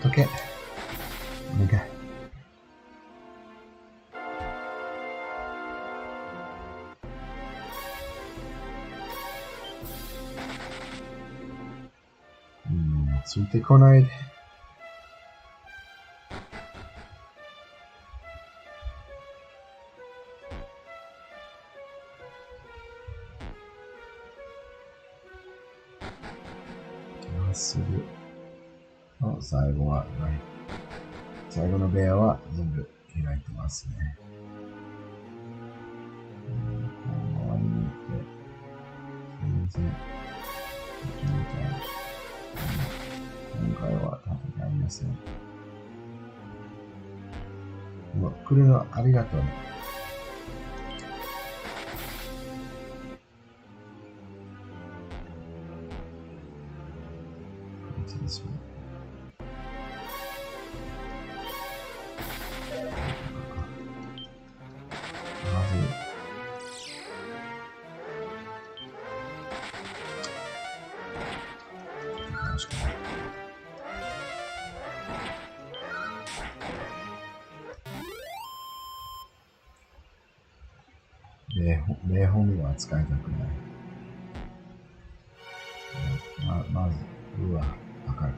解け。お願い。ついてこないで。すぐ。最後は、最後の部屋は全部開いてますね。周りに行って、全然、今回は戦いません。来るのありがとうね。ですね。まず確かに。霊本は使いたくない。まず、うわ、赤い。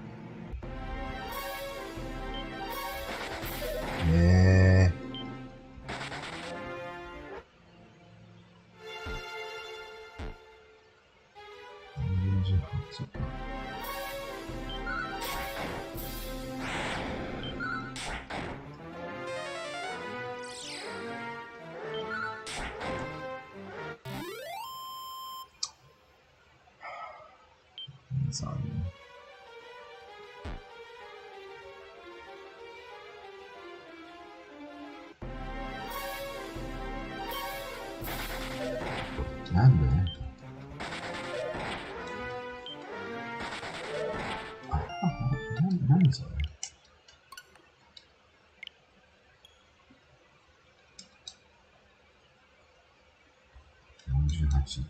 28か。3なんで何それ48。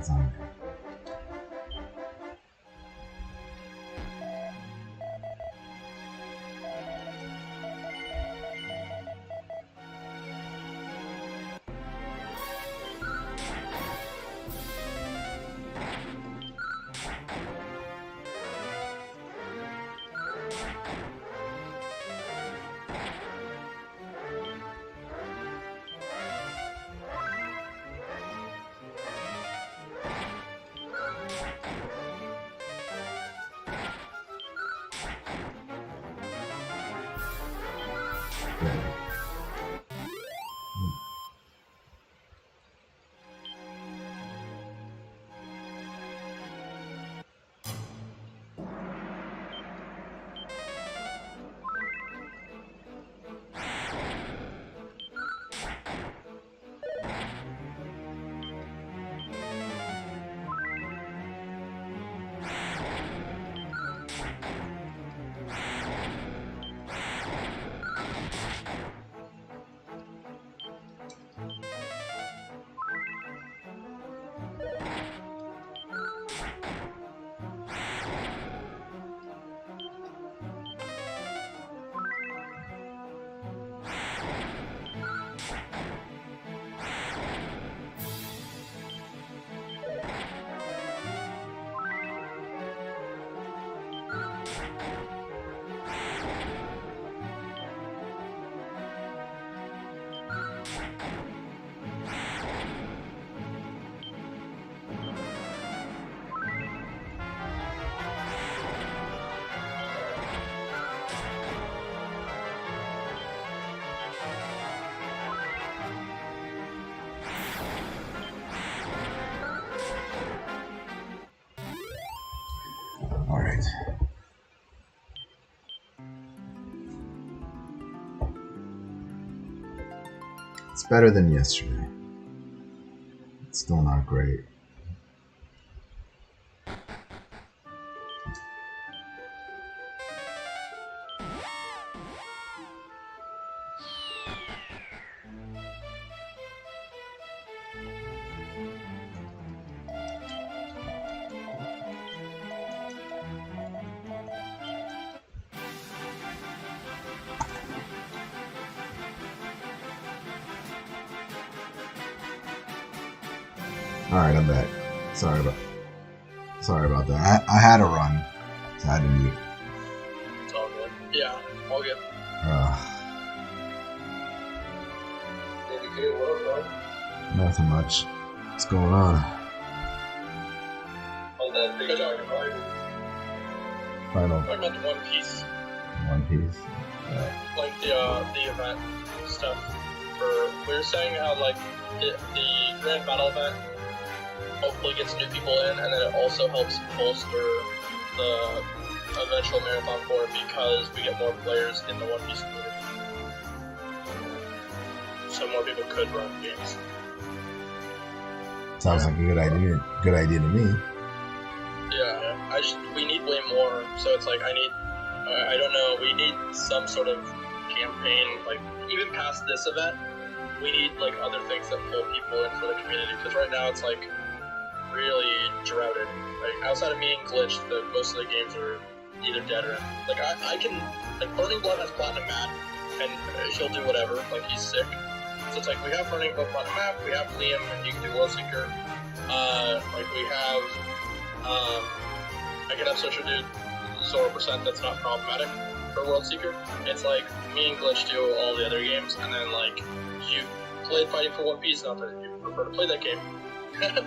残念。All right. It's better than yesterday. It's still not great. All right, I'm back. Sorry about that. I had a run, so I had to mute. It's all good. Yeah, all good. Nothing much. What's going on? All that big Final I meant One Piece. One Piece. Like the event stuff. We were saying how like the Grand Battle event hopefully gets new people in, and then it also helps bolster the eventual Marathon 4 because we get more players in the One Piece community. So more people could run games. Sounds like a good idea. Good idea to me. Yeah, we need way more. So it's like I don't know. We need some sort of campaign, like even past this event. We need like other things that pull people in for the community because right now it's like really droughted. Like outside of me and Glitch, most of the games are either dead or like I can like Burning Blood has Platinum Map and he'll do whatever. Like he's sick. So it's like we have Burning Blood Platinum Map, we have Liam and he can do World Seeker. Like we have I can have Social Dude 0% that's not problematic for World Seeker. It's like me and Glitch do all the other games and then like you played Fighting for One Piece, not that you prefer to play that game.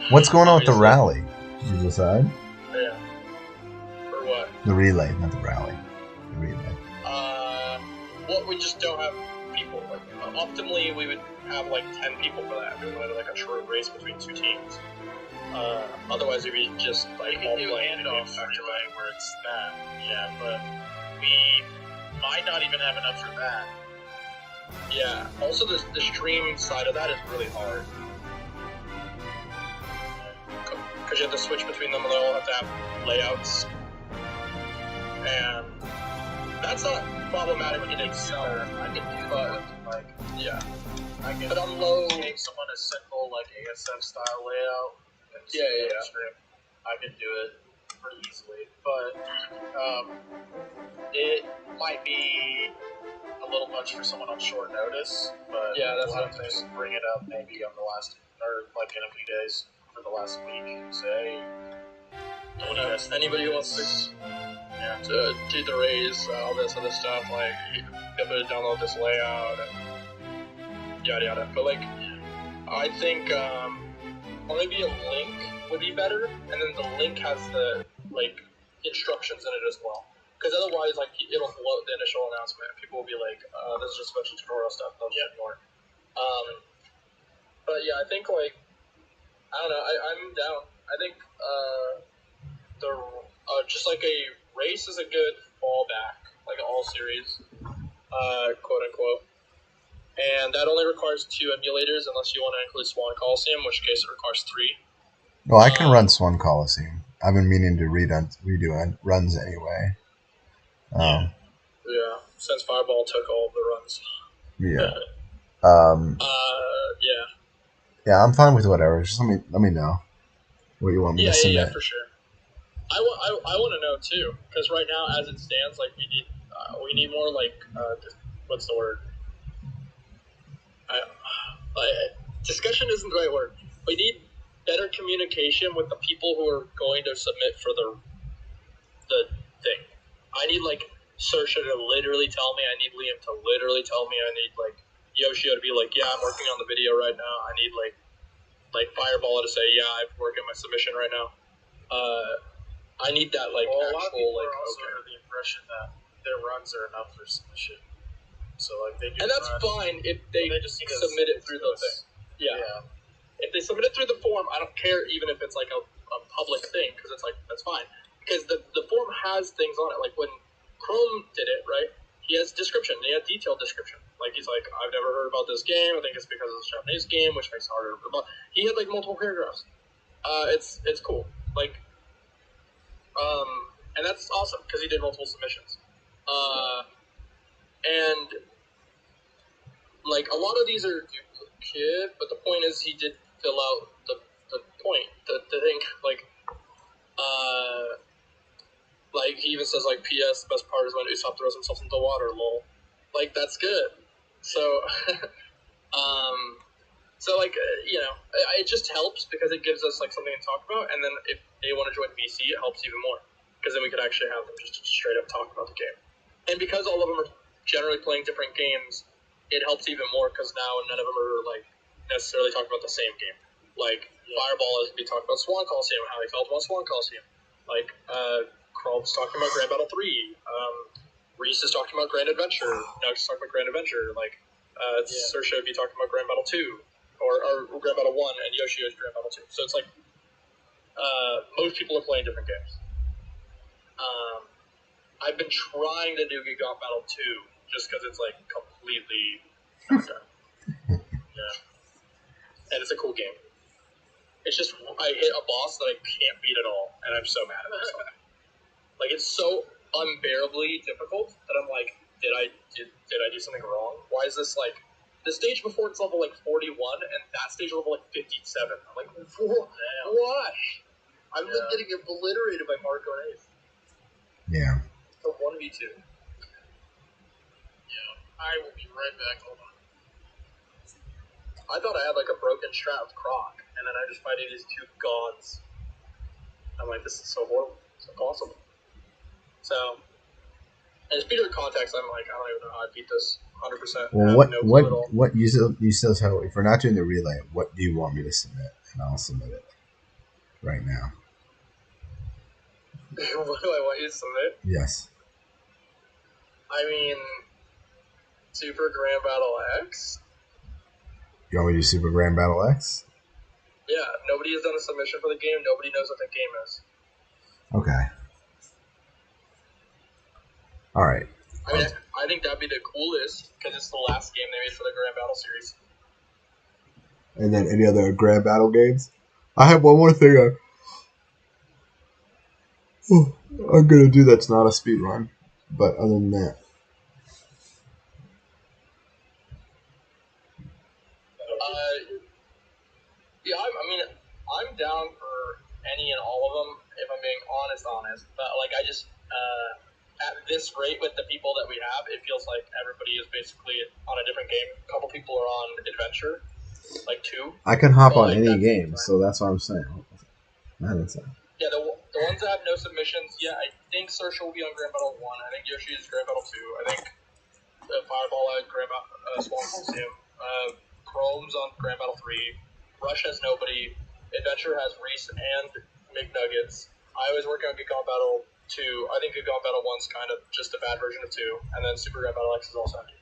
What's going on with the rally? Did you decide? Yeah. For what? The relay, not the rally. The relay. Well, we just don't have people. Like, optimally, we would have like 10 people for that. We wanted like a true race between two teams. Otherwise, it'd be just like all playing handoff relay where it's that. Yeah, but we might not even have enough for that. Yeah. Also, the stream side of that is really hard. Because you have to switch between them and they all have to have layouts. And that's not problematic in itself. I can do But, that. Like, yeah. I can But on low... make someone a simple, like, ASF style layout. And Yeah. stream. I can do it pretty easily. But, it might be a little much for someone on short notice. But Yeah, that's we'll what have I'm to just bring it up maybe on the last, or like in a few days for the last week. Say, what do you guys think? Anybody who wants to do the raise, all this other stuff, like, you have to download this layout, and yada yada. But, like, I think maybe a link would be better, and then the link has the, like, instructions in it as well. Because otherwise, like, it'll float the initial announcement, and people will be like, this is just a bunch of tutorial stuff, they'll just ignore it. But, yeah, I think, like, I don't know, I'm down. I think, just like a race is a good fallback, like an all series, quote unquote. And that only requires 2 emulators unless you want to include Swan Coliseum, in which case it requires 3. Well, I can run Swan Coliseum. I've been meaning to redo runs anyway. Yeah, since Fireball took all of the runs. Yeah. Yeah. Yeah, I'm fine with whatever. Just let me know what you want me to submit. Yeah, for sure. I want to know too, because right now, as it stands, like we need more like what's the word? Discussion isn't the right word. We need better communication with the people who are going to submit for the thing. I need like Saoirse to literally tell me. I need Liam to literally tell me. I need like Yoshio to be like, yeah, I'm working on the video right now. I need like Fireball to say, yeah, I'm working on my submission right now. I need that like Well, a lot of actual people like are also okay. under the impression that their runs are enough for submission. So like they do, And that's fine if they just need to submit it through the thing. Yeah. If they submit it through the form, I don't care even if it's like a public thing because it's like that's fine because the form has things on it. Like when Chrome did it, right? He has description. He had detailed description. Like he's like, I've never heard about this game. I think it's because it's a Japanese game, which makes it harder. But he had like multiple paragraphs. It's cool. Like, and that's awesome because he did multiple submissions. And like a lot of these are duplicate, but the point is he did fill out the point, the thing. Like he even says like, P.S. The best part is when Usopp throws himself into the water. Lol. Like that's good. So, So, like, it just helps because it gives us, like, something to talk about, and then if they want to join VC, it helps even more, because then we could actually have them just straight up talk about the game. And because all of them are generally playing different games, it helps even more, because now none of them are, like, necessarily talking about the same game. Like, Fireball is going to be talking about Swan Coliseum, how he felt about Swan Coliseum. Like, Kralb's talking about Grand Battle 3, Reese is talking about Grand Adventure, Nux is talking about Grand Adventure, like, Saoirse would be talking about Grand Battle 2. Or Grand Battle 1 and Yoshio's Grand Battle 2. So it's like most people are playing different games. I've been trying to do Gigant Battle 2 just because it's like completely not done. Yeah. And it's a cool game. It's just I hit a boss that I can't beat at all, and I'm so mad at myself. Like, it's so unbearably difficult that I'm like, did I do something wrong? Why is this like the stage before it's level like 41 and that stage level like 57? I'm like, why? I've been getting obliterated by Marco and Ace. Yeah. So 1v2. Yeah, I will be right back. Hold on. I thought I had like a broken strat with Croc, and then I just fighting these two gods. I'm like, this is so horrible. It's impossible. So, and speaking of context, I'm like, I don't even know how I beat this 100%. Well, what you still tell, if we're not doing the relay, what do you want me to submit? And I'll submit it right now. What do I want you to submit? Yes. I mean, Super Grand Battle X? You want me to do Super Grand Battle X? Yeah, nobody has done a submission for the game. Nobody knows what the game is. Okay. All right. I mean, I think that'd be the coolest because it's the last game they made for the Grand Battle series. And then any other Grand Battle games? I have one more thing I'm going to do that's not a speed run. But other than that. Yeah, I'm down for any and all of them, if I'm being honest. But, like, I just, at this rate with the people that we have, it feels like everybody is basically on a different game. A couple people are on Adventure, like 2. I can hop on any game, so that's what I'm saying. Yeah, the ones that have no submissions, yeah, I think Saoirse will be on Grand Battle 1. I think Yoshi is Grand Battle 2. I think Fireball at Grand Battle Swan Coliseum. Chrome's on Grand Battle 3. Rush has nobody. Adventure has Reese and McNuggets. I was working on Gigant Battle 2. I think Gigant Battle 1's kind of just a bad version of 2. And then Super Grand Battle X is also empty.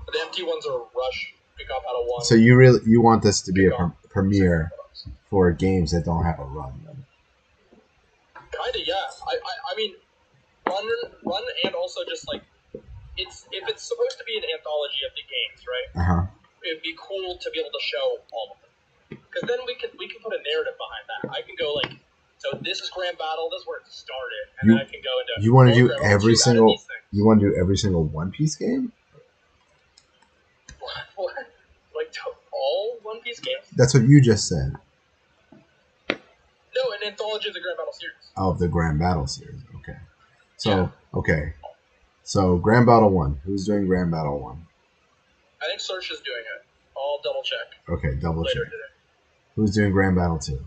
But the empty ones are Rush, Gigant Battle 1. So you want this to be a premiere for games that don't have a run, then? Kinda, yeah. I mean, run, and also just like if it's supposed to be an anthology of the games, right? It'd be cool to be able to show all of them, because then we can put a narrative behind that. I can go like, so this is Grand Battle, this is where it started, and then I can go into. You want to do every single? You want to do every single One Piece game? What? Like all One Piece games? That's what you just said. No, an anthology of the Grand Battle series. Oh, the Grand Battle series. Okay. So, yeah. Okay. So, Grand Battle 1. Who's doing Grand Battle 1? I think Saoirse's doing it. I'll double check. Okay, double check. Later today. Who's doing Grand Battle 2?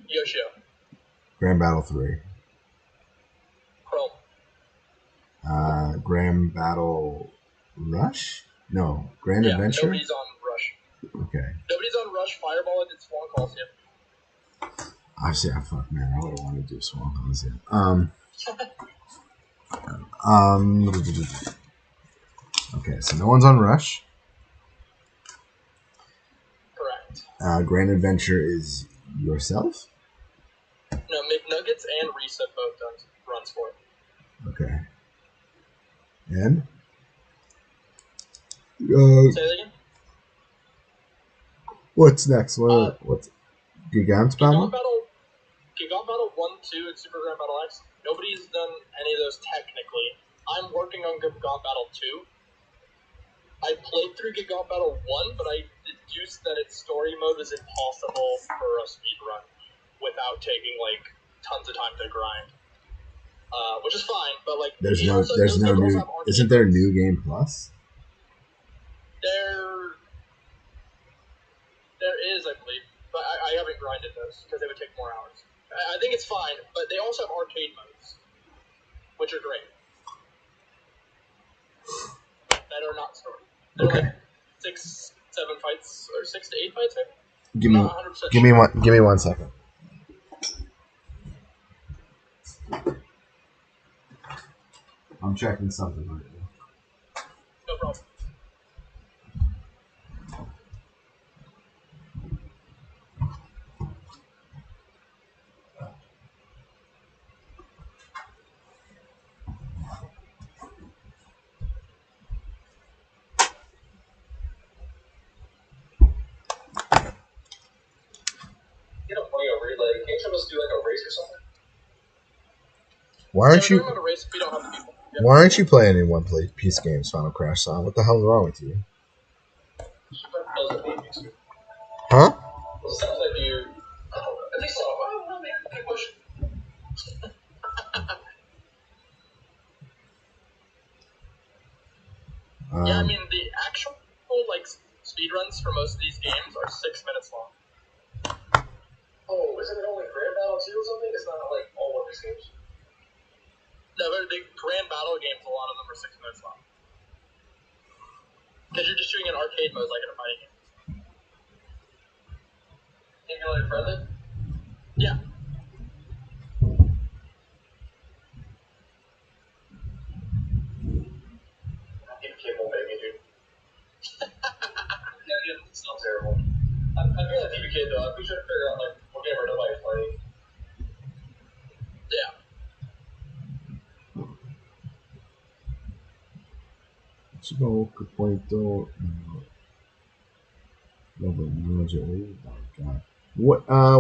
Yoshio. Grand Battle 3. Chrome. Grand Battle Rush? No, Grand Adventure? Nobody's on Rush. Okay. Nobody's on Rush. Fireball and Swan Coliseum. Obviously, fuck, man. I would have wanted to do Swan Coliseum. Okay, so no one's on Rush. Correct. Grand Adventure is yourself? No, McNuggets and Reese have both done runs for it. Okay. And? Say that again? What's next? What's Gigant Battle? Gigant Battle 1, 2, and Super Grand Battle X. Nobody's done any of those technically. I'm working on Gigant Battle 2. I played through Gigant Battle 1, but I deduced that its story mode is impossible for a speedrun without taking, like, tons of time to grind. Which is fine, but, like... There's no new... Isn't there New Game Plus? is, I believe, but I haven't grinded those because they would take more hours. I think it's fine, but they also have arcade modes, which are great. That are not story. They're like 6, 7 fights, or 6 to 8 fights, maybe? Give me 1 second. I'm checking something right now. No problem. You know, playing a relay. Can't you just do like a race or something? Why aren't you? Race if we don't have the people. Yeah. Why aren't you playing in one piece games, Final Crash Son? What the hell's wrong with you? Huh? Well, it sounds like you. At least I don't know, man. Good question. Yeah, I mean the actual like speed runs for most of these games are 6 minutes long. Oh, isn't it only Grand Battle 2 or something? It's not like all of these games. No, but the Grand Battle games, a lot of them are 6 minutes long. Because you're just doing an arcade mode like in a fighting game. Singularly friendly? Yeah. Keep cable baby, dude. Yeah, it sounds terrible. I feel like TBK though. We should figure out like what game nobody's playing. Yeah.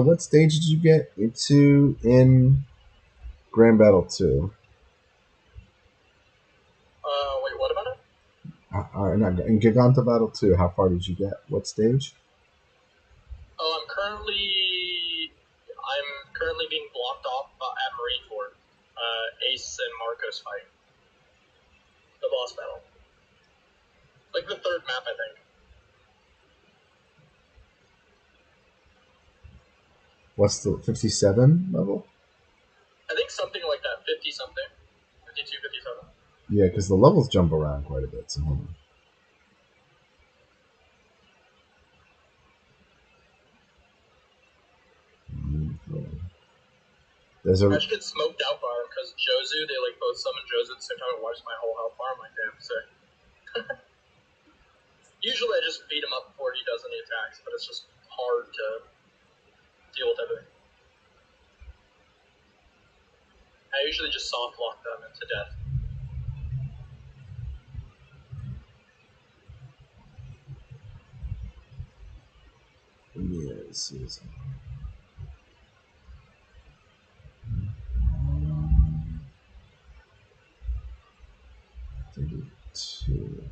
What stage did you get into in Grand Battle 2? Wait, what about it? In Giganta Battle 2, how far did you get? What stage? Oh, I'm currently being blocked off at Marineford. Ace and Marcos fight. The boss battle. Like the 3rd map, I think. What's the 57 level? I think something like that. 50 something. 52, 57. Yeah, because the levels jump around quite a bit. So hold on. There's I should get smoked out by him because Jozu, they like both summon Jozu at the same time and wipes my whole health bar. I'm like, damn, sick. Usually I just beat him up before he does any attacks, but it's just hard to deal with everything. I usually just soft lock them into death. Yes. 32.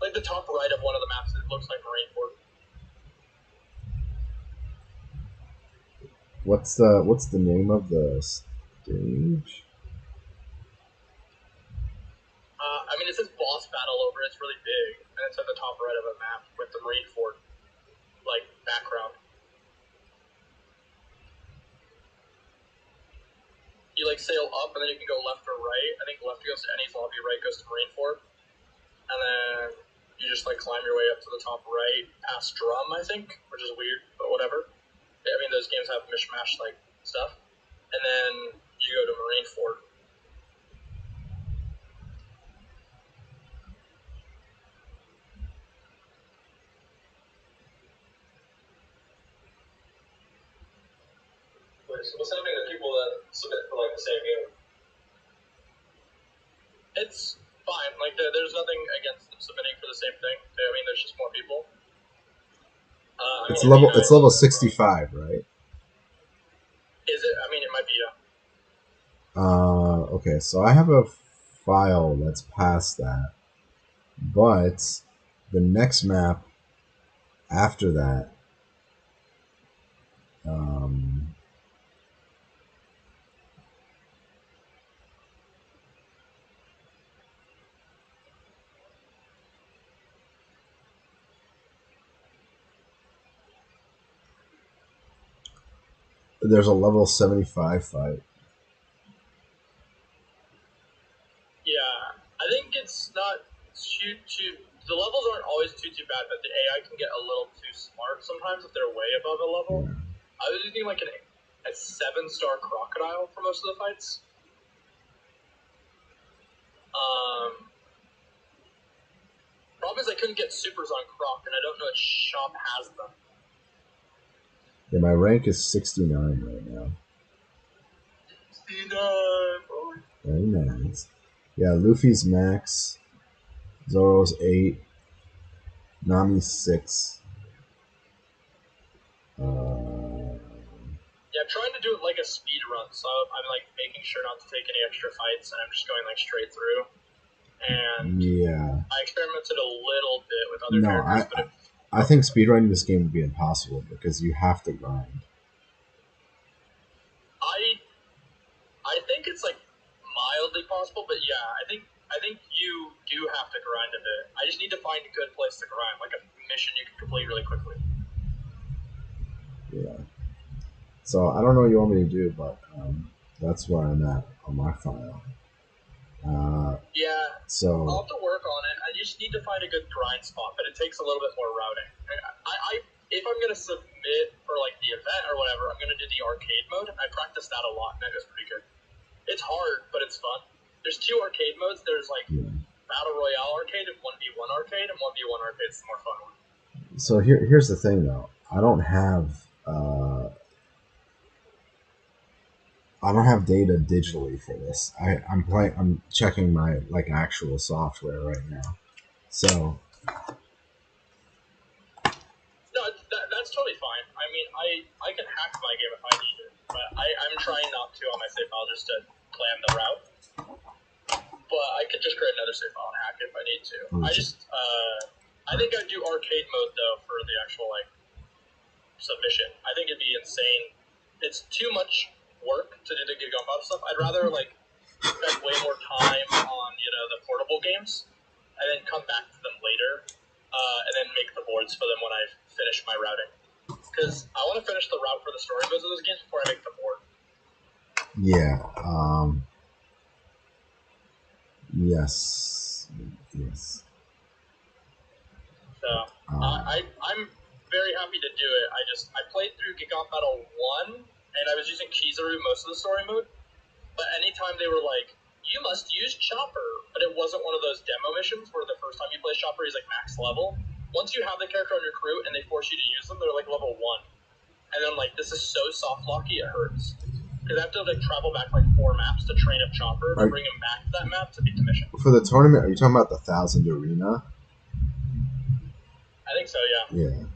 Like the top right of one of the maps, it looks like Marineford. What's the name of the stage? I mean, it says boss battle over. It's really big, and it's at the top right of a map with the Marineford like background. You like sail up, and then you can go left or right. I think left goes to Ennie's lobby, right goes to Marineford, and then you just like climb your way up to the top right, past Drum, I think, which is weird, but whatever. I mean, those games have mishmash like stuff, and then you go to Marineford. So what's happening to people that submit for like the same game? It's fine. Like there's nothing against them submitting for the same thing. I mean, there's just more people. It's level 65, right? Is it? I mean, it might be. Okay, so I have a file that's past that, but the next map after that, um, There's a level 75 fight. Yeah, I think it's not too. The levels aren't always too bad, but the AI can get a little too smart sometimes if they're way above a level. Yeah. I was using like a 7-star crocodile for most of the fights. Problem is I couldn't get supers on Croc, and I don't know if shop has them. Yeah, my rank is 69 right now. 69. Very nice. Yeah, Luffy's max. Zoro's 8. Nami's 6. Yeah, I'm trying to do it like a speed run, so I'm like making sure not to take any extra fights, and I'm just going like straight through. And yeah, I experimented a little bit with other characters, but I think speedrunning this game would be impossible because you have to grind. I think it's like mildly possible, but yeah, I think you do have to grind a bit. I just need to find a good place to grind, like a mission you can complete really quickly. Yeah. So I don't know what you want me to do, but that's where I'm at on my file. Yeah. So I'll have to work on it. I just need to find a good grind spot, but it takes a little bit more routing. If I'm gonna submit for like the event or whatever, I'm gonna do the arcade mode. I practiced that a lot, and that goes pretty good. It's hard, but it's fun. There's 2 arcade modes. There's like Battle Royale arcade and 1v1 arcade, and 1v1 arcade is the more fun one. So here's the thing, though. I don't have data digitally for this. I'm checking my like actual software right now. So no, that's totally fine. I mean, I can hack my game if I need it, but I'm trying not to on my save file just to plan the route. But I could just create another save file and hack it if I need to. I think I'd do arcade mode though for the actual like submission. I think it'd be insane. It's too much work to do the gig on stuff. I'd rather like spend way more time on the portable games, and then come back to them later, and then make the boards for them when I finish my routing. Because I want to finish the route for the story modes of those games before I make the board. yeah. Yes. So I'm very happy to do it. I played through Gigant Battle 1, and I was using Kizaru most of the story mode. But anytime they were like, you must use Chopper, but it wasn't one of those demo missions where the first time you play Chopper he's like max level. Once you have the character on your crew and they force you to use them, they're like level 1. And then I'm like, this is so soft locky, it hurts. Because I have to like travel back like 4 maps to train up Chopper to bring him back to that map to beat the mission. For the tournament, are you talking about the 1,000 arena? I think so, yeah. Yeah.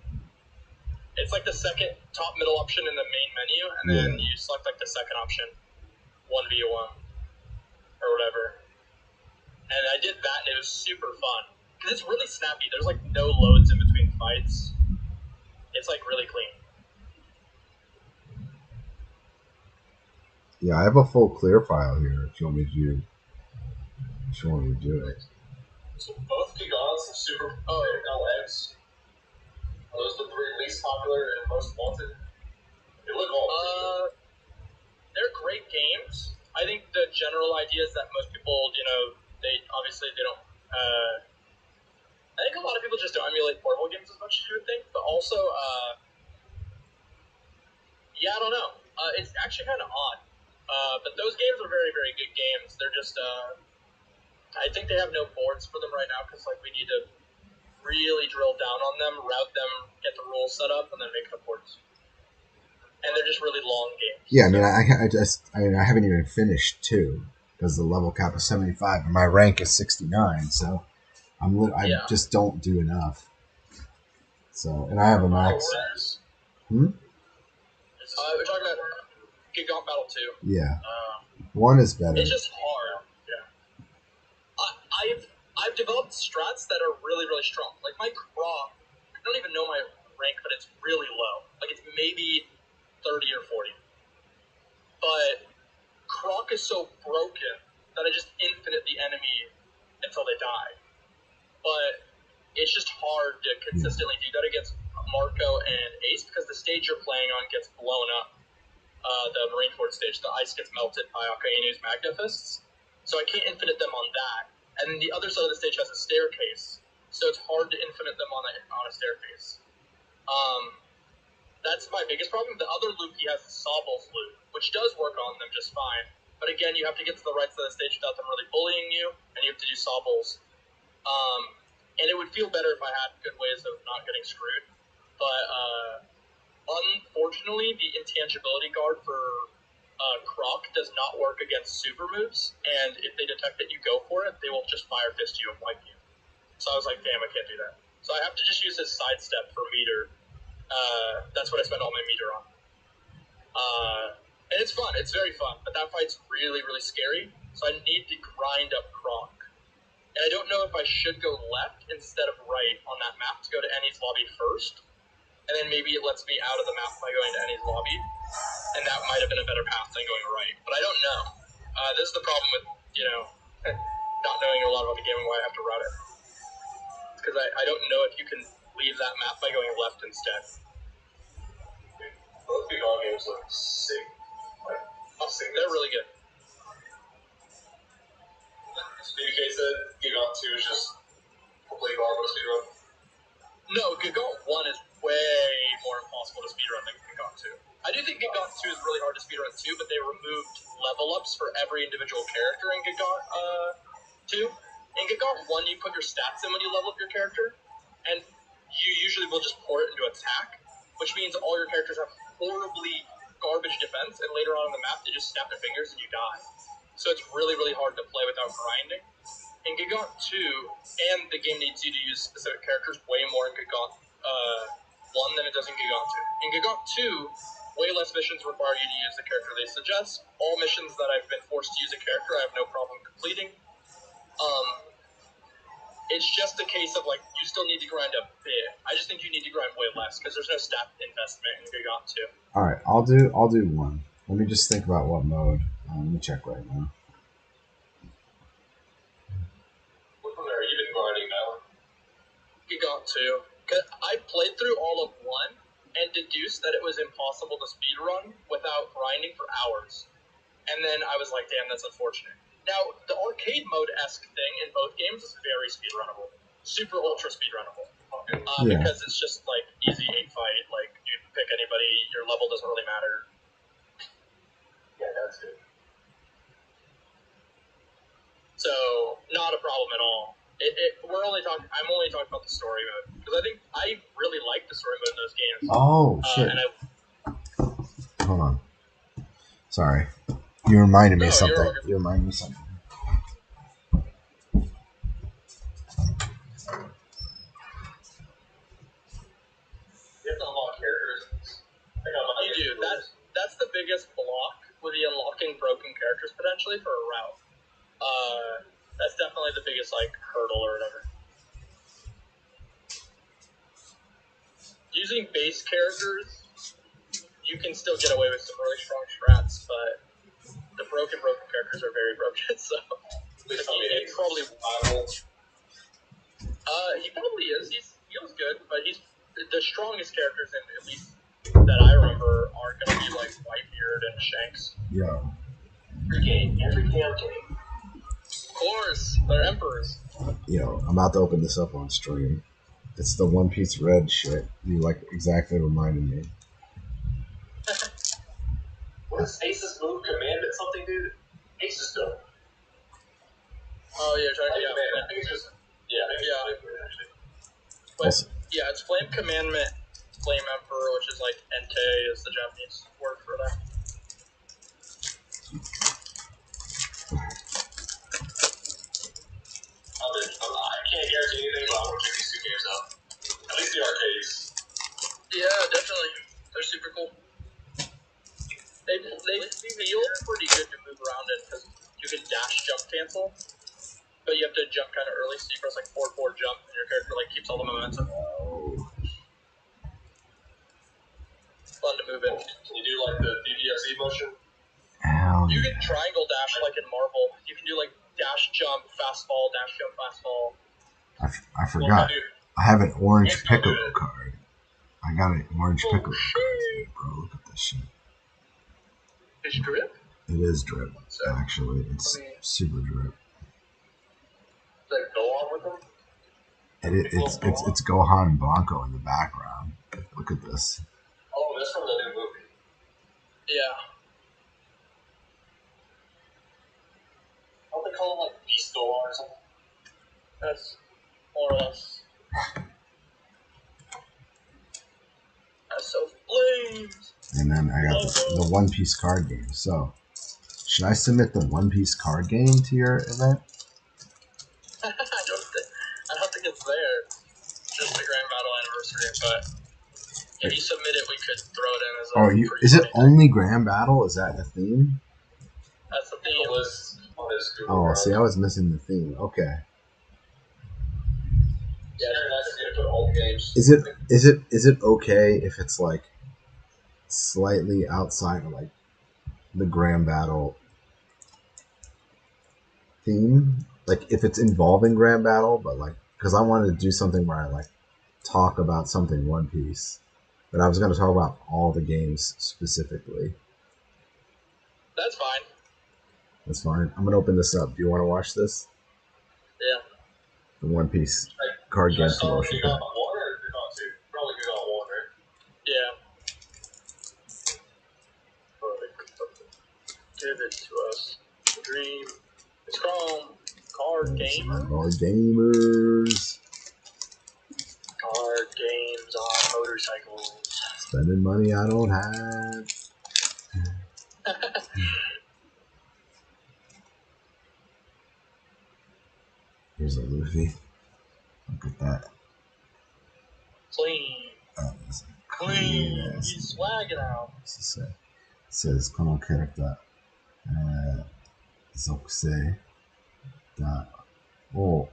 It's like the second top middle option in the main menu, and then you select like the second option, 1v1 or whatever. And I did that, and it was super fun because it's really snappy. There's like no loads in between fights. It's like really clean. Yeah, I have a full clear file here. If you want me to do it. So both Gigants and Super LX. Are those the 3 least popular and most wanted? They look all they're great games. I think the general idea is that most people, they don't. I think a lot of people just don't emulate portable games as much as you would think, but also, I don't know. It's actually kind of odd. But those games are very, very good games. They're just, I think they have no boards for them right now because like we need to really drill down on them, route them, get the rules set up, and then make the boards. And they're just really long games. Yeah, I mean, I haven't even finished 2 because the level cap is 75 and my rank is 69. So I just don't do enough. So, and I have a max. We're talking about Gigant Battle 2. Yeah. 1 is better. It's just hard. Yeah. I've developed strats that are really, really strong. Like my Croc, I don't even know my rank, but it's really low. Like it's maybe 30 or 40. But Croc is so broken that I just infinite the enemy until they die. But it's just hard to consistently do that against Marco and Ace because the stage you're playing on gets blown up. the Marineford stage, the ice gets melted by Akainu's Magnifists. So I can't infinite them on that. And then the other side of the stage has a staircase, so it's hard to infinite them on a staircase. That's my biggest problem. The other loop he has is Sobbles loop, which does work on them just fine. But again, you have to get to the right side of the stage without them really bullying you, and you have to do Sobbles. And it would feel better if I had good ways of not getting screwed. But unfortunately, the intangibility guard for Croc does not work against super moves, and if they detect that you go for it, they will just fire fist you and wipe you. So I was like, damn, I can't do that. So I have to just use this sidestep for meter. That's what I spend all my meter on. And it's fun. It's very fun. But that fight's really, really scary. So I need to grind up Croc. And I don't know if I should go left instead of right on that map to go to Annie's lobby first. And then maybe it lets me out of the map by going to Annie's lobby. And that might have been a better path than going right. But I don't know. This is the problem with, not knowing a lot about the game and why I have to route it. Because I don't know if you can leave that map by going left instead. Both big all games look sick. They're really good. BK said Gigant 2 is just complete Garbo speedrun. No, Gigant 1 is way more impossible to speedrun than Gigant 2. I do think Gigant 2 is really hard to speedrun too, but they removed level ups for every individual character in Gigant 2. In Gigant 1, you put your stats in when you level up your character, and you usually will just pour it into attack, which means all your characters have horribly garbage defense, and later on in the map, they just snap their fingers and you die. So it's really, really hard to play without grinding. In Gigant 2, and the game needs you to use specific characters way more in Gigant 1 than it does in Gigant 2. In Gigant 2, way less missions require you to use the character they suggest. All missions that I've been forced to use a character, I have no problem completing. It's just a case of, you still need to grind a bit. I just think you need to grind way less, because there's no stat investment in Gigant 2. Alright, I'll do one. Let me just think about what mode. Let me check right now. What from there? You've been grinding that one. Gigant 2. Cause I played through all of 1 and deduced that it was impossible to speedrun without grinding for hours. And then I was like, damn, that's unfortunate. Now, the arcade mode-esque thing in both games is very speedrunnable. Super ultra speedrunnable. Because it's just, easy 8-fight. You pick anybody, your level doesn't really matter. Yeah, that's good. So, not a problem at all. I'm only talking about the story mode. Because I think I really like the story mode in those games. Oh, shit. Hold on. Sorry. You reminded me of something. You reminded me of something. You have to unlock characters. You do. That's the biggest block with the unlocking broken characters potentially for a route. That's definitely the biggest hurdle or whatever. Using base characters, you can still get away with some really strong strats, but the broken characters are very broken, so it's probably viable. He probably is. He feels good, but he's the strongest characters in at least that I remember are gonna be Whitebeard and Shanks. Yeah. Every game. Of course, they're emperors. Yo, I'm about to open this up on stream. It's the One Piece Red shit. You exactly reminded me. What is Ace's move? Commanded something, dude? Ace is dope. Oh, yeah, trying to I think it's just. Yeah, actually. But, yeah, it's Flame Commandment, Flame Emperor, which is Entei is the Japanese word for that. I can't guarantee anything, but I want to check these two games out. At least the arcades. Yeah, definitely. They're super cool. They feel pretty good to move around in because you can dash jump cancel, but you have to jump kind of early, so you press 4-4 jump, and your character keeps all the momentum. Fun to move in. Can you do the DPSE motion? You can triangle dash in Marvel. You can do dash jump, fast fall, dash jump, fast fall. I forgot. I have an orange Piccolo card. I got an orange Piccolo card, bro. Look at this shit. It's drip? It is drip, So, actually. It's super drip. like, go on with them? It's Gohan Blanco in the background. Look at this. Oh, that's from the new movie. Yeah. Don't they call him, like, Beast Gohan or something? That's more or less. That's so flames. And then I got the One Piece card game. So, should I submit the One Piece card game to your event? I don't think it's there. Just the Grand Battle anniversary, but if you submit it, we could throw it in as a. Is it only Grand Battle? Is that the theme? That's the theme. Oh, see, I was missing the theme. Okay. Yeah, Is it okay if it's like slightly outside of like the Grand Battle theme? Like if it's involving Grand Battle, but like because I wanted to do something where I like talk about something One Piece, but I was going to talk about all the games specifically. That's fine. That's fine. I'm going to open this up. Do you want to watch this? Yeah. The One Piece card game promotion pack. Yeah. Give it to us. Dream. It's from Card Gamer. Card Gamers. Card games on motorcycles. Spending money I don't have. Here's a Luffy. Look at that. Clean. Clean. He's swagging out. What's it say? It says, このキャラクター、属性だを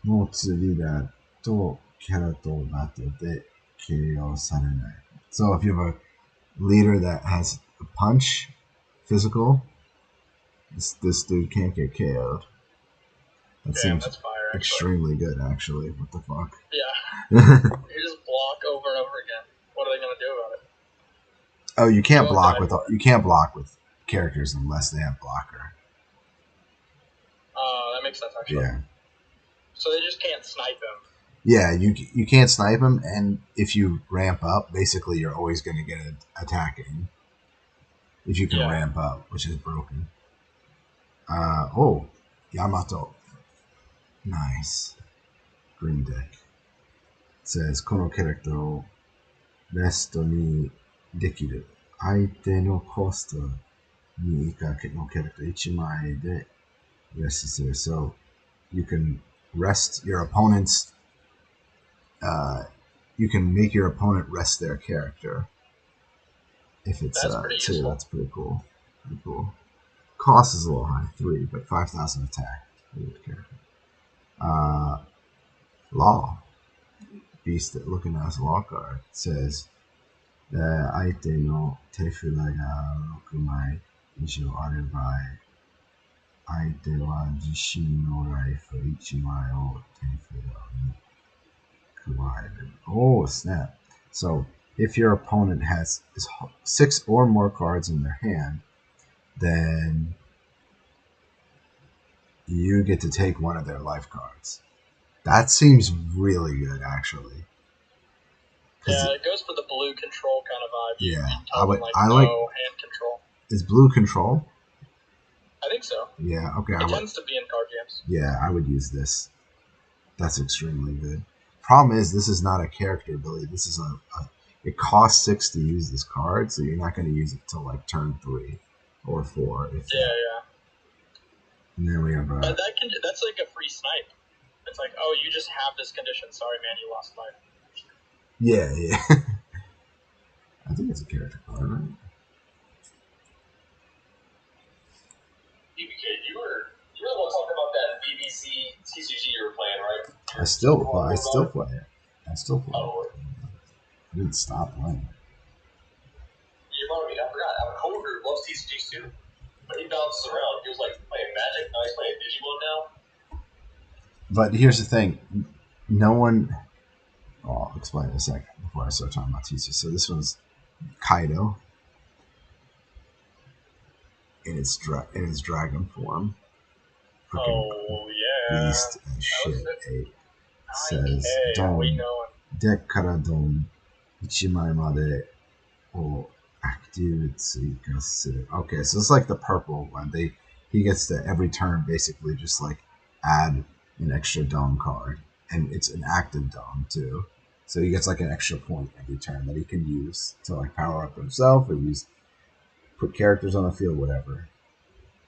持つリーダーとキャラとバトルでKOされない。So if you have a leader that has a punch, physical, this dude can't get KO'd. That seems that's fire, extremely good, actually. What the fuck? Yeah. You just block over and over again. What are they gonna do about it? Oh, you can't block with characters unless they have blocker. That makes sense, actually. Yeah. So they just can't snipe him. Yeah, you can't snipe him, and if you ramp up, basically you're always going to get an attacking. If you can ramp up, which is broken. Oh, Yamato. Nice. Green deck. It says, このキャラクターをレストにできる。相手のコストに以下のキャラクター1枚でレストする。So, you can rest your opponent's you can make your opponent rest their character if it's two. That's pretty cool. Pretty cool. Cost is a little high, 3, but 5,000 attack. Law. Beast looking as law card. It says 相手の手札が6枚以上あれば相手は自身のライフ1枚を手札に加える。Oh, snap. So, if your opponent has 6 or more cards in their hand, then you get to take one of their life cards. That seems really good, actually. Yeah, it goes for the blue control kind of vibe. Yeah, I like hand control. Is blue control? I think so. Yeah, okay. It tends to be in card games. Yeah, I would use this. That's extremely good. Problem is, this is not a character ability. This is it costs 6 to use this card, so you're not going to use it till like turn 3 or 4. Yeah. And then we have but that's like a free snipe. It's like, oh, you just have this condition. Sorry, man, you lost life. Yeah. I think it's a character card, right? BBK, you were the one talking about that BBC TCG you were playing, right? I still play it. Oh, I didn't stop playing. You reminded me, I forgot. I have a coworker who loves TCGs too. But he bounces around. He was like playing Magic, now he's playing Digimon now. But here's the thing. No one... Oh, I'll explain in a second before I start talking about TCG. So this one's Kaido. in its dragon form. Freaking Oh yeah. beast and shit. It says Hey, how we Don knowing? でからドン1枚までを active 追加する. Okay, so it's like the purple one. He gets to every turn basically just like add an extra dom card, and it's an active dom too. So he gets like an extra point every turn that he can use to like power up himself or put characters on the field, whatever.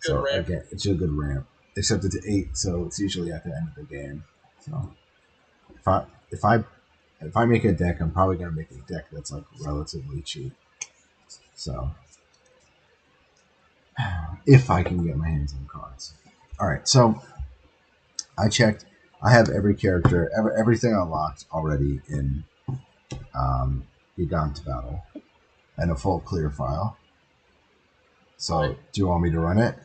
Good So ramp. again, it's a good ramp. Except it's 8, so it's usually at the end of the game. So if I make a deck, I'm probably gonna make a deck that's like relatively cheap. So if I can get my hands on cards. All right, so I checked. I have every character, everything unlocked already in Gigant Battle, and a full clear file. So, do you want me to run it?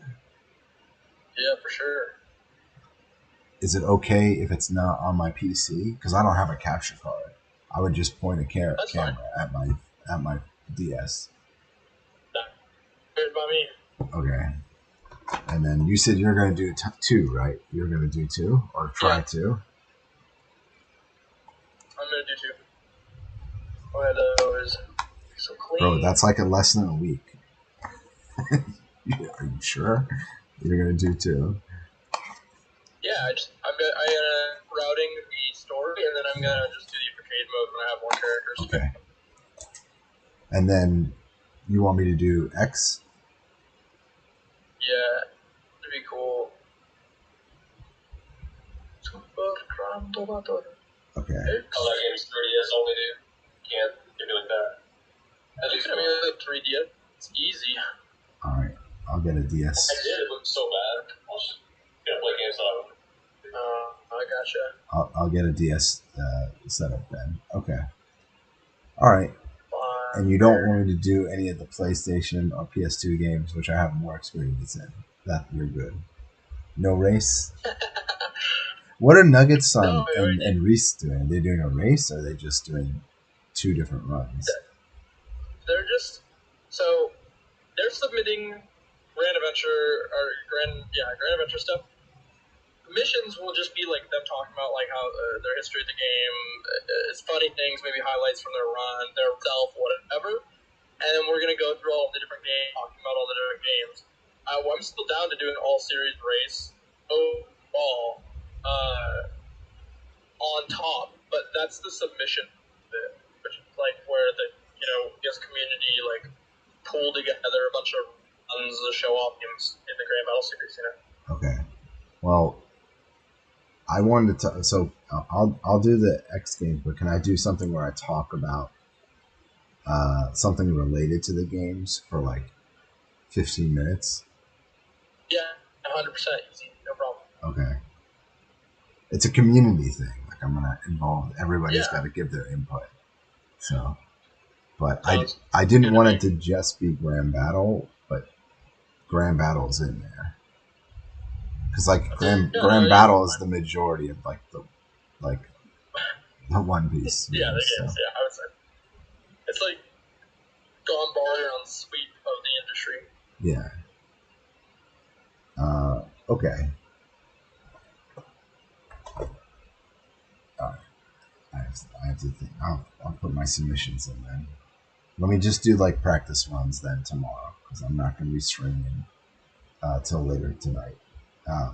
Yeah, for sure. Is it okay if it's not on my PC? Because I don't have a capture card. I would just point a camera at my DS. Good by me. Okay. And then you said you're going to do 2, right? You're going to do 2 or try 2. I'm gonna do 2. Oh yeah, those so clean. Bro, that's like less than a week. Are you sure? You're going to do 2? Yeah, I'm routing the story, and then I'm gonna just do the arcade mode when I have more characters. Okay. And then you want me to do X? Yeah, it'd be cool. Okay. Color games 3DS only, dude. Can't do it like that. At least I mean, like 3DS, it's easy. All right. I'll get a DS. I did. It looked so bad. I was gonna play games on it. I gotcha. I'll get a DS setup then. Okay. All right. And you don't want me to do any of the PlayStation or PS2 games, which I have more experience in. That you're good. No race. What are Nuggets and Reese doing? Are they doing a race, or are they just doing 2 different runs? They're just they're submitting Grand Adventure stuff. Missions will just be like them talking about like how their history of the game, it's funny things, maybe highlights from their run, their self, whatever. And then we're gonna go through all the different games, talking about all the different games. I'm still down to do an all-series race overall on top, but that's the submission bit, which is like where the gives community like pull together a bunch of runs to show off games in the Grand Battle series. Okay. Well, I wanted to. So I'll do the X games, but can I do something where I talk about something related to the games for like 15 minutes? Yeah, 100% easy, no problem. Okay. It's a community thing. Like I'm gonna involve everybody's got to give their input. So, but I didn't want it to just be Grand Battle, but Grand Battle's in there because like Grand Battle is the majority of like the One Piece. Yeah, the games. Yeah, I would say it's like gone ball sweep of the industry. Yeah. Okay. All right. I have to think. I'll put my submissions in then. Let me just do like practice runs then tomorrow because I'm not going to be streaming till later tonight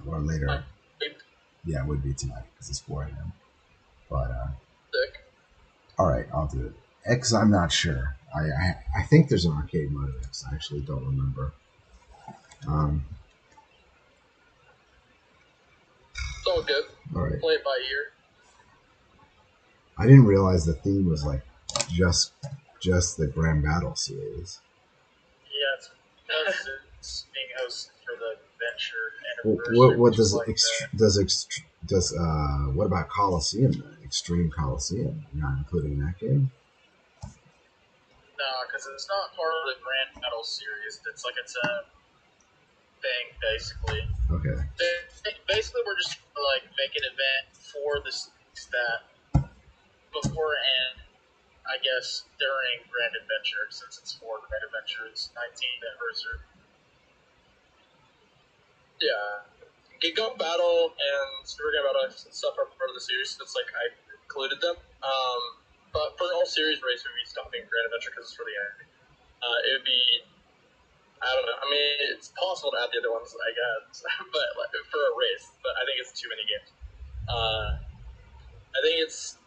or later. Yeah, it would be tonight because it's 4 a.m. But all right, I'll do it. X, I'm not sure. I think there's an arcade mode of X. I actually don't remember. It's all good. All right. Play it by ear. I didn't realize the theme was like just the Grand Battle series. Yeah, it's being hosted for the Venture anniversary. What about Coliseum then? Extreme Coliseum? You're not including that game? No, because it's not part of the Grand Battle series. It's like its own thing, basically. Okay. Basically, we're just trying to like make an event for the series that before and I guess during Grand Adventure, since it's for Grand Adventure's 19th anniversary. Yeah. Giga Battle and Super Giga Battle and stuff are part of the series, so it's like I included them. But for all series race, we'd be stopping Grand Adventure because it's for the end. It would be, I don't know. I mean, it's possible to add the other ones, I guess, but like, for a race. But I think it's too many games. I think it's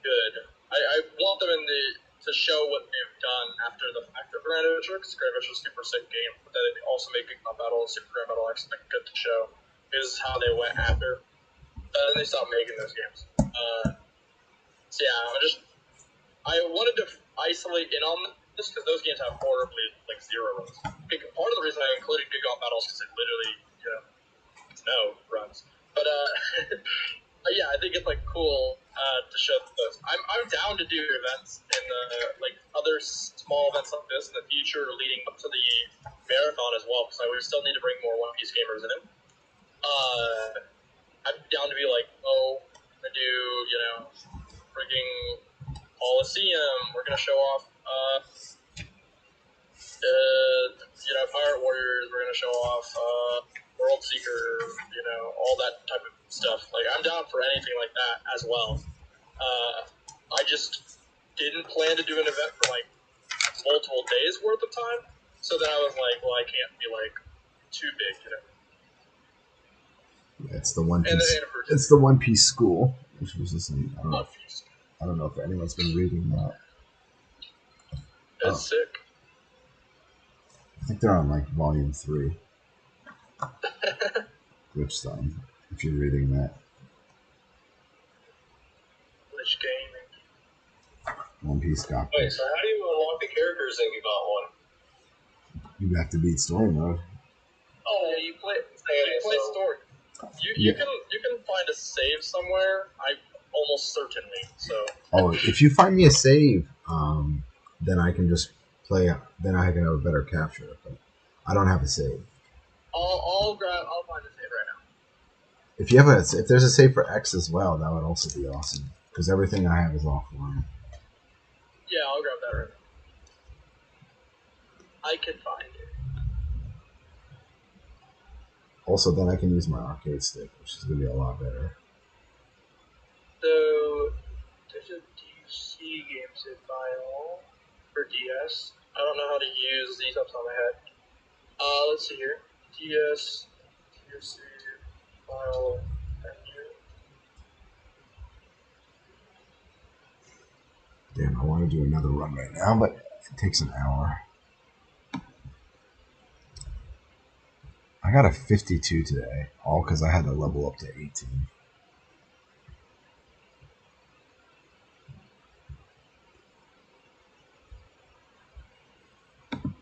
good. I want them to show what they've done after the fact of Grand Adventure, because Grand Adventure is a super sick game, but then they also make Big Mouth Battle and Super Grand Battle X like good to show. This is how they went after. And they stopped making those games. So yeah, I wanted to isolate in on this because those games have horribly like zero runs. Part of the reason I included Big Mouth Battle is because it literally, no runs. But yeah, I think it's like cool to show those. I'm down to do events in the like other small events like this in the future, leading up to the marathon as well, because I would still need to bring more One Piece gamers in. I'm down to be like, I do freaking Coliseum. We're gonna show off Pirate Warriors. We're gonna show off World Seeker. All that type of stuff. Like, I'm down for anything like that as well. I just didn't plan to do an event for like multiple days worth of time. So then I was like, well, I can't be like too big, Yeah, it's the One Piece. It's the One Piece school, which was just I don't know if anyone's been reading that. That's sick. I think they're on like volume 3. Which if you're reading that. Which game? One Piece got. Wait, so how do you unlock the characters if you got one? You have to beat story mode. Oh, you play story. You can find a save somewhere. I almost certainly so. Oh, if you find me a save, then I can just play. Then I can have a better capture. But I don't have a save. I'll find a save right now. If there's a save for X as well, that would also be awesome. Because everything I have is offline. Yeah, I'll grab that right now. I can find it. Also, then I can use my arcade stick, which is going to be a lot better. So, there's a DC game save file for DS. I don't know how to use these off the top of my head. Let's see here. DS save file menu. Damn, I want to do another run right now, but it takes an hour. I got a 52 today, all because I had to level up to 18.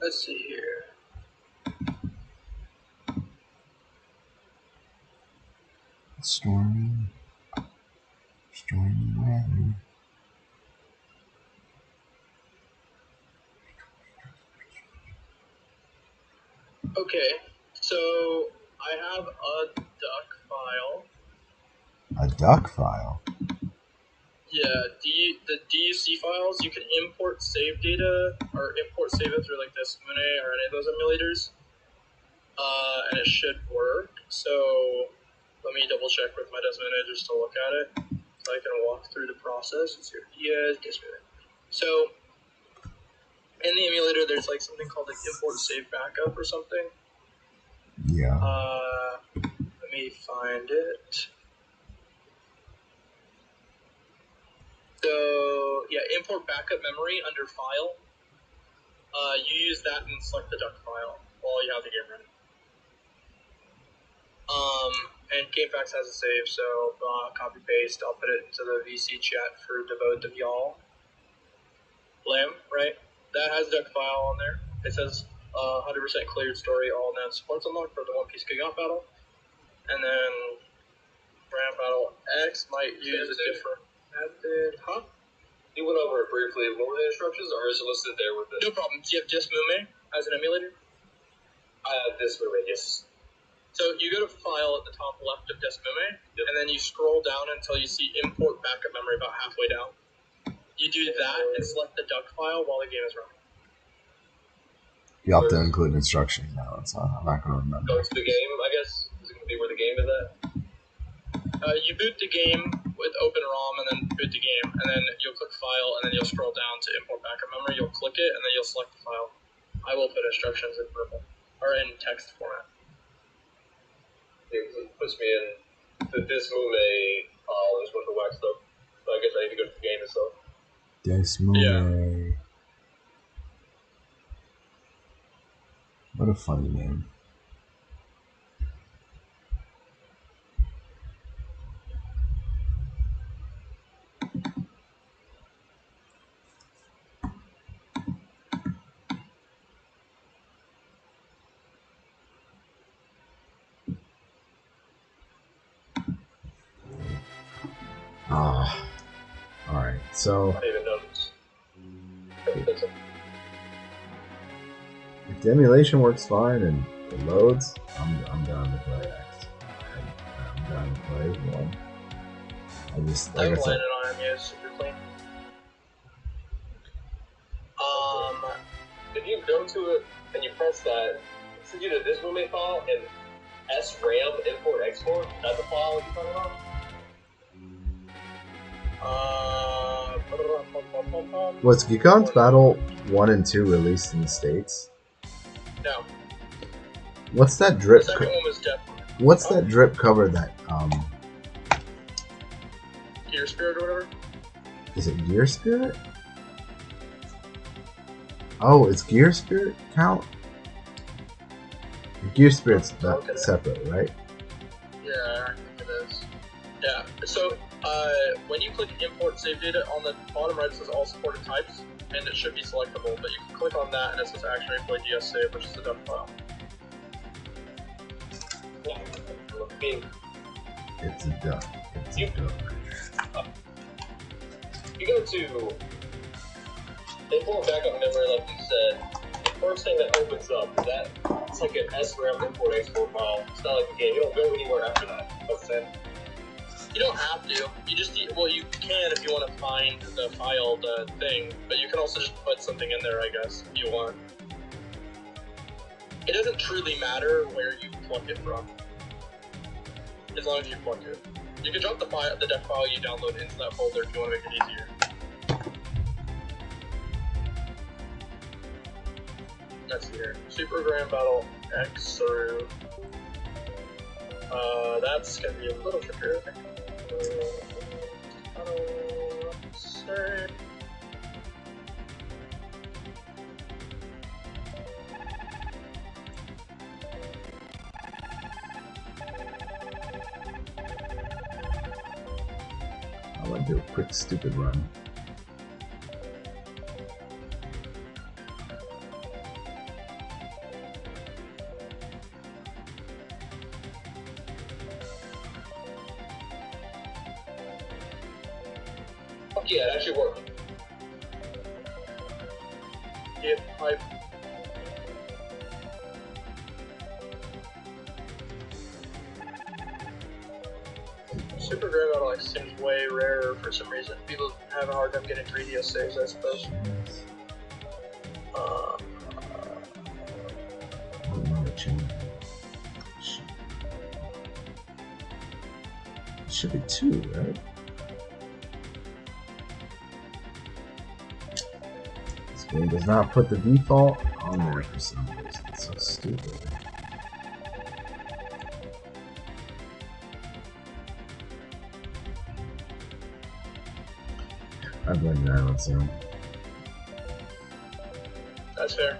Let's see here. Stormy weather. Okay, so I have a duck file. A duck file? Yeah, the DUC files, you can import save data, or import save it through like Desmune or any of those emulators, and it should work. So let me double check with my Desmune just to look at it, so I can walk through the process. It's here. Yeah, Desmune. So in the emulator, there's like something called like import save backup or something. Yeah. Let me find it. So yeah, import backup memory under file. You use that and select the duck file while you have the game running. And GameFAQs has a save, so copy paste. I'll put it into the VC chat for the both of y'all. Lamb, right? That has a duck file on there. It says 100% cleared story, all now supports unlocked for the One Piece Giga Battle. And then Grand Battle X might use a different method. Huh? You went over it briefly. What were the instructions, or is it listed there with No problem. Do you have Desmune as an emulator? I have Desmune, yes. So you go to File at the top left of Desmune, and then you scroll down until you see Import Backup Memory about halfway down. You do that and select the duck file while the game is running. You have to include instructions now. I'm not going to remember. Go to the game, I guess. be where the game is at? You boot the game with open ROM and then boot the game, and then you'll click File, and then you'll scroll down to Import Backup Memory. You'll click it, and then you'll select the file. I will put instructions in purple or in text format. Yeah, 'cause it puts me in the Dismume file and just went to wax stuff. So I guess I need to go to the game and stuff. Dismume. What a funny name. Alright, so I didn't even notice. if the emulation works fine and it loads, I'm down to play X. I'm down to play 1. I just, like I said, landed on MU, super clean. If you go to it and you press that, it sends you to this Dismume file and SRAM import export. That's the file you're talking about? was Geekon's Battle 1 and 2 released in the States? No. What's that The drip? second one was What's that drip cover that Gear Spirit or whatever? is it Gear Spirit? Oh, it's Gear Spirit count? Gear Spirit's not separate, right? Yeah, I think it is. Yeah, so when you click Import Save Data, on the bottom right it says All Supported Types, and it should be selectable, but you can click on that and it says Action Replay DS Save, which is the dump file. It's a duck. It's a duck. You go to import backup memory, like you said. The first thing that opens up, it's like an SRAM import export file. It's not like a game. You don't go anywhere after that. What's that? You don't have to. You just well, you can if you want to find the file, the thing, but you can also just put something in there, I guess, if you want. It doesn't truly matter where you pluck it from, as long as you pluck it. You can drop the file, the dev file you download into that folder if you want to make it easier. That's here. Super Grand Battle X through. That's gonna be a little trickier, I think. Say. I want to do a quick stupid run. Yeah, it actually worked. Yeah, pipe. Super Grand Battle X seems way rarer for some reason. People have a hard time getting 3DS saves, I suppose. It should be 2, right? This game does not put the default on there for some reason. It's so stupid. I blame that on some. That's fair.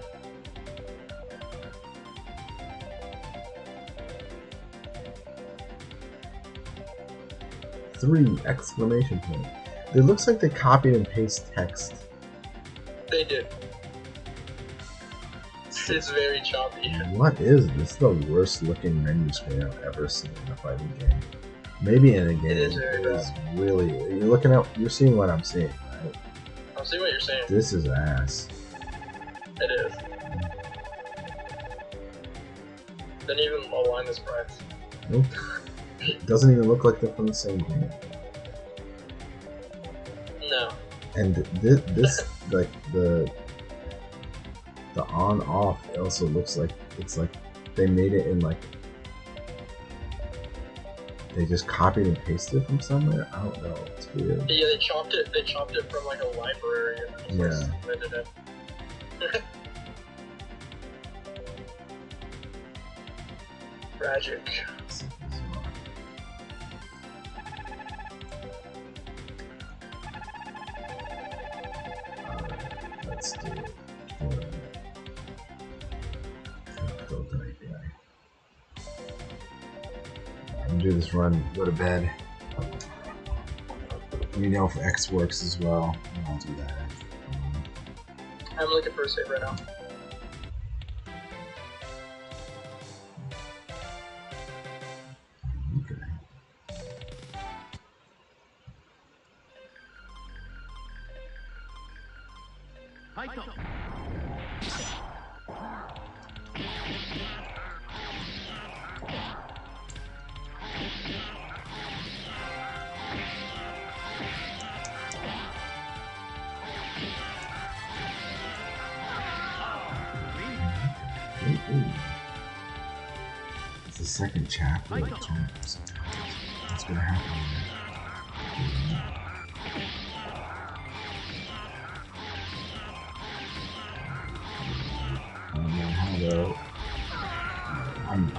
Three exclamation point. It looks like they copied and pasted text. They did. It's very choppy. What is this? This is the worst looking menu screen I've ever seen in a fighting game. Maybe in a game. It is very bad. Really, you're looking at, you're seeing what I'm seeing, right? I'll see what you're saying. This is ass. It is. Didn't even align the sprites. Nope. It doesn't even look like they're from the same game. No. And this like the on off also looks like it's like they made it in like They just copied and pasted it from somewhere? I don't know. It's weird. Yeah, they chopped it from like a library and Yeah. submitted it. Tragic. Alright, let's do it. I'm gonna do this run, go to bed. Let me know if X works as well, and I'll do that. I'm looking for a save right now. Okay. It's the second chapter of Chunks. What's gonna happen here? Hello.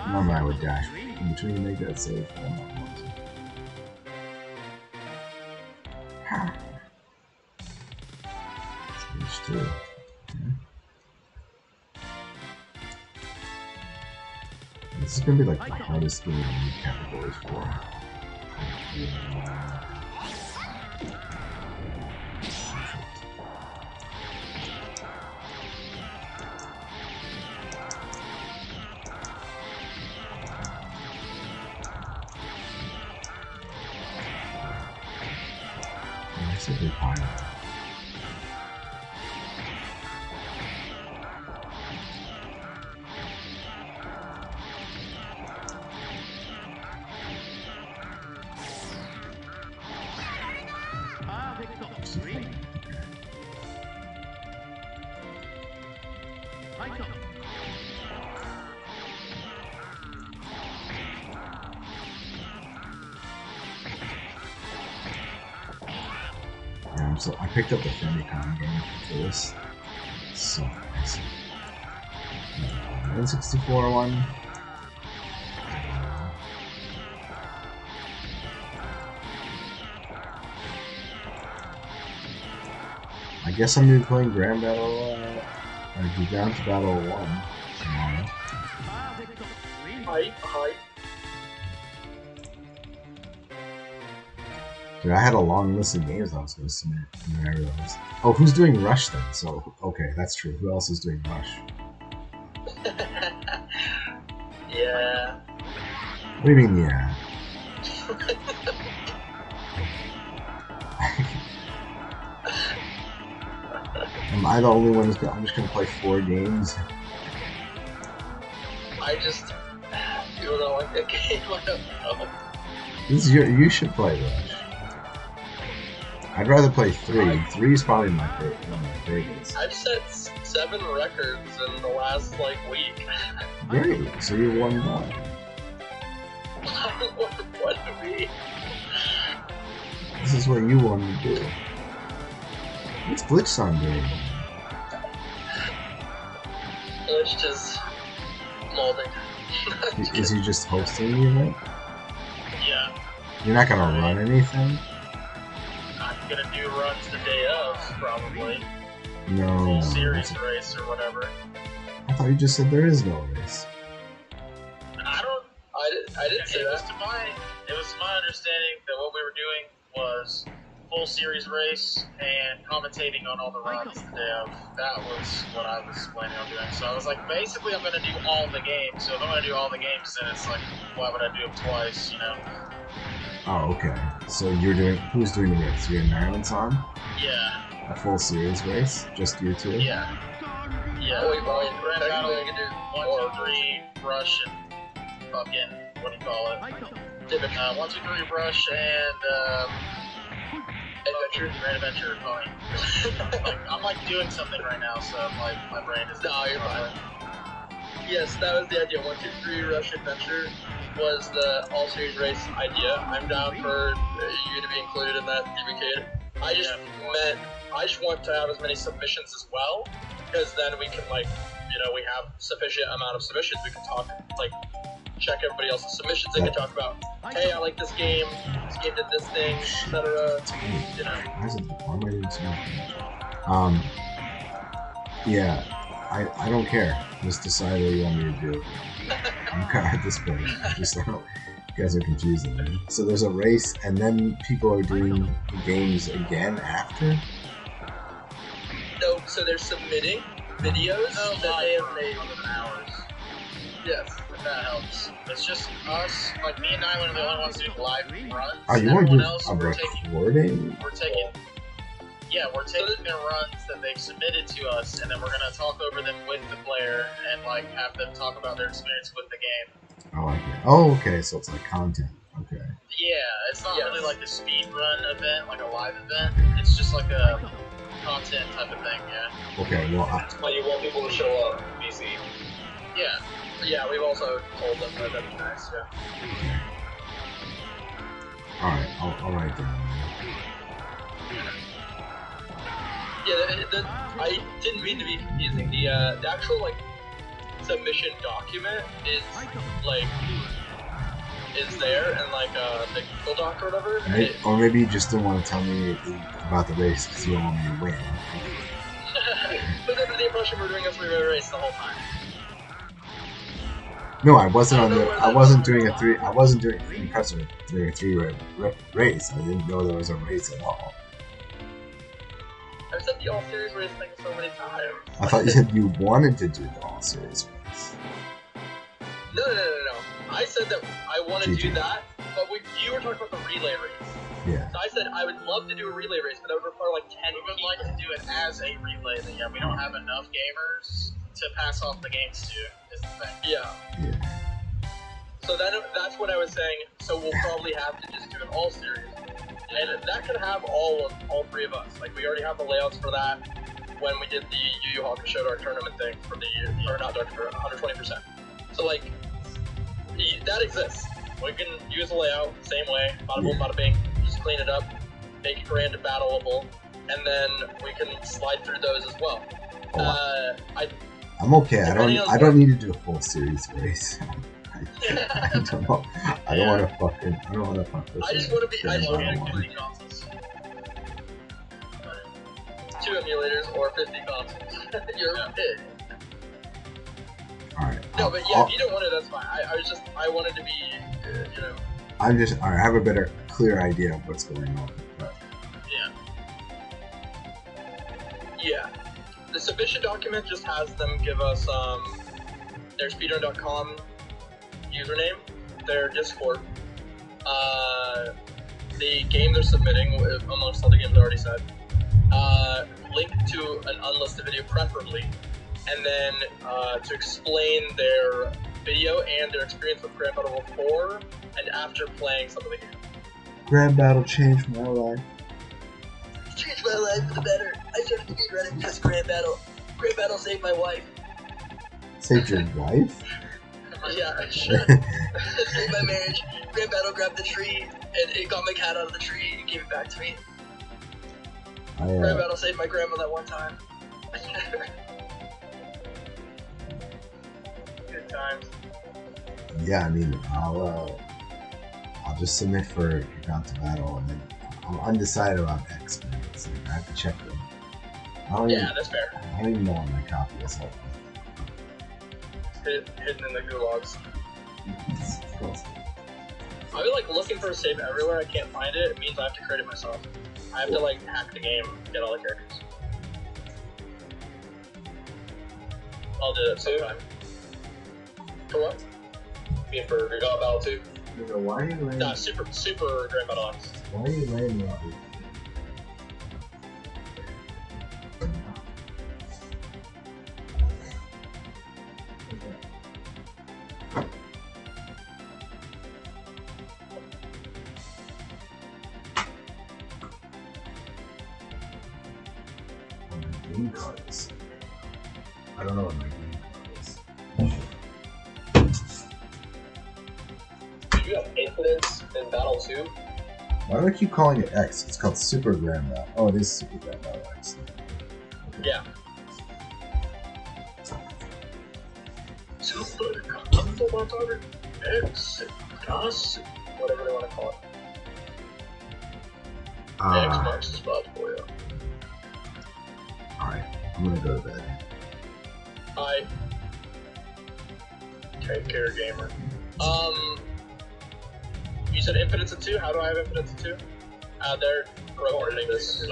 Normally I would dash in between to make that safe. I'm not going to. Stage 2. Okay. This is gonna be like the hardest game in new categories for. It's a big pile. So I picked up the Famicom game for this. It's so nice. N64 one. I guess I'm gonna be playing Grand Battle, or be down to Battle 1 tomorrow. Hi. Dude, I had a long list of games I was going to submit, and then I realized, oh, who's doing Rush then? So, okay, that's true. Who else is doing Rush? Yeah. What do you mean, yeah? Am I the only one who's I'm just going to play 4 games? I just feel not like that game. I don't know. This is you should play Rush. I'd rather play 3. 3 is probably one of my favorites. I've set 7 records in the last week. Great, so you won one. What do we? This is what you want to do. What's Glitch-san doing? Glitch is molding. Is he just hosting the event? Yeah. You're not gonna run anything? I'm gonna do runs the day of, probably. No. Full series race or whatever. I thought you just said there is no race. I didn't say that. It was my understanding that what we were doing was full series race and commentating on all the runs the day of. That was what I was planning on doing. So I was like, basically I'm going to do all the games. So if I'm going to do all the games, then it's like, why would I do them twice, you know? Oh, okay. So who's doing the race? You and Marilyn-san? Yeah. A full series race? Just you two? Yeah. Yeah. Grand Battle, we can do 1, 2, 3, Rush, and fucking, what do you call it? 1, 2, 3, Rush, and, Grand Adventure Pony. I'm doing something right now, so my brain is... No, you're fine. Yes, that was the idea. 1, 2, 3, Rush, Adventure. was the all series race idea. I'm down for you to be included in that, DBK. I just want to have as many submissions as well, because then we can like, we have sufficient amount of submissions. We can talk like check everybody else's submissions. They can talk about, hey, I like this game. This game did this thing, etc. Yeah, I don't care. Just decide what you want me to do. I'm kind of at this point. Just you guys are confusing me. So there's a race, and then people are doing games again after? No, so they're submitting videos that they have made. Hours. Yes. That helps. It's just us, like me and Nylan are the only ones doing live runs. Oh, you want to do a recording? We're taking their runs that they've submitted to us, and then we're gonna talk over them with the player and like have them talk about their experience with the game. I like it. Oh, okay, so it's like content. Okay. Yeah, it's not really like a speed run event, like a live event. It's just like a content type of thing, yeah. Okay, well, But you want people to show up, BC. Yeah. Yeah, we've also told them that that'd be nice, yeah. Alright, I'll write down. Yeah, I didn't mean to be confusing. The actual like submission document is like there, and like the Google Doc or whatever. Or maybe you just didn't want to tell me about the race because you don't want me to win. But under the impression we're doing a 3-way race the whole time. No, I wasn't doing a 3-way race. I didn't know there was a race at all. I've said the all series race thing so many times. I thought you said you wanted to do the all series race. No. I said that I want to do that, but you were talking about the relay race. Yeah. So I said I would love to do a relay race, but that would require like 10 We would like to do it as a relay. Yeah, we don't have enough gamers to pass off the games to, is the thing. Yeah. So that's what I was saying. So we'll probably have to just do an all series, and that could have all three of us. Like we already have the layouts for that when we did the Yu Yu Hakusho Dark tournament thing for or not Dark for 120%. So like that exists. We can use the layout same way, bada boom, bada bing. Just clean it up, make it grand and battleable, and then we can slide through those as well. I'm okay. I don't need to do a full series race. I don't want to fuck this. I just want to be 3 consoles. 2 emulators or 50 consoles. You're a pig. Alright. No, but yeah, if you don't want it, that's fine. I wanted to be, alright, I have a better, clear idea of what's going on. But. Yeah. The submission document just has them give us their speedrun.com username, their Discord, the game they're submitting, amongst other games I already said, link to an unlisted video preferably, and then to explain their video and their experience with Grand Battle before and after playing some of the game. Grand Battle changed my life. It changed my life for the better. I started speedrunning because Grand Battle. Grand Battle saved my wife. Saved your wife? Yeah, sure. Saved my marriage. Grand Battle grabbed the tree, and it got my cat out of the tree and gave it back to me. Grand Battle saved my grandma that one time. Good times. Yeah, I mean, I'll just submit for Ground to Battle, and then I'm undecided about X-Men. So I have to check them. That's fair. I don't even know what my copy is. Hidden in the gulags. I've been like looking for a save everywhere. I can't find it. It means I have to create it myself. I have to like hack the game, get all the characters. I'll do that sometime. For what? You mean for Grand Battle 2? Why are you laying? Nah, super Grand Battle X. Why are you laying me out? Game cards. I don't know what my game card is. You have infinite in Battle 2? Why do I keep calling it X? It's called Super Grand Battle. Oh, it is Super Grand Battle X. Yeah. Super Grand Battle X. Gas. Whatever they want to call it. X marks the spot for you. Alright, I'm gonna go to bed. Hi. Take care, gamer. You said infinites of 2? How do I have infinites of 2? They're programming this.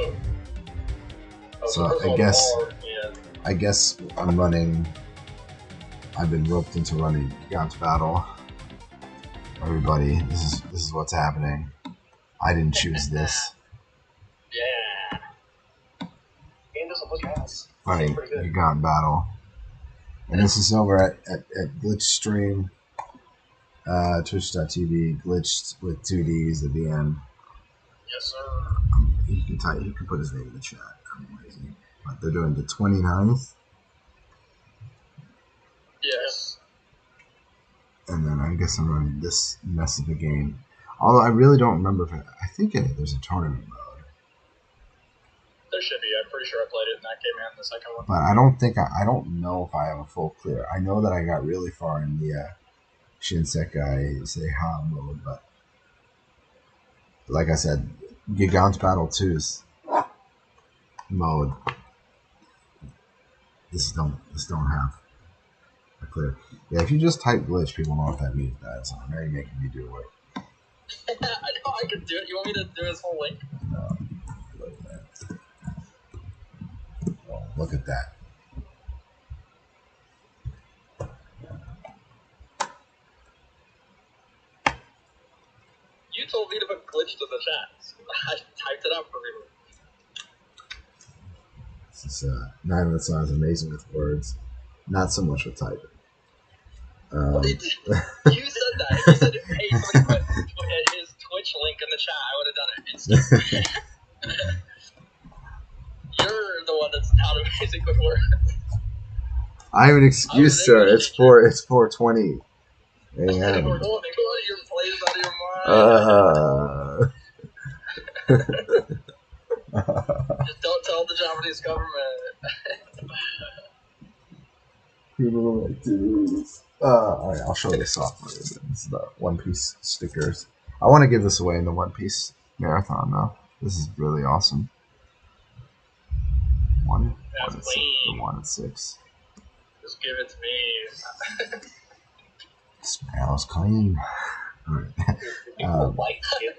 So I guess I'm running. I've been roped into running Gaunt's Battle. Everybody, this is what's happening. I didn't choose this. Yeah. Game doesn't look ass. Running Gaunt Battle, and this is over at Glitch Stream, Twitch.tv, glitched with 2Ds at the end. Yes, sir. He can put his name in the chat. I'm lazy. But they're doing the 29th. Yes. And then I guess I'm running this mess of a game. Although I really don't remember if I think there's a tournament mode. There should be. I'm pretty sure I played it in that game and the second one. But I don't know if I have a full clear. I know that I got really far in the Shinsekai Seiha mode, but like I said, Gigant Battle 2's mode. This don't have a clear. Yeah, if you just type glitch, people know what that means. That's not very making me do it. I know I can do it. You want me to do this whole link? No, look at that. Oh, look at that. You told me to put glitch to the chat. I typed it up for people. This is Nine that sounds amazing with words, not so much with typing. You said that. You said, hey, somebody put his Twitch link in the chat. I would have done it instantly. You're the one that's not amazing with words. I have an excuse, sir. It's 4:20 a.m. You're pulling your plays out of your mind. Just don't tell the Japanese government. People like this. Alright, I'll show this off. This is the One Piece stickers. I want to give this away in the One Piece marathon, though. This is really awesome. One at 6. Just give it to me. Smells clean. Alright. People like it.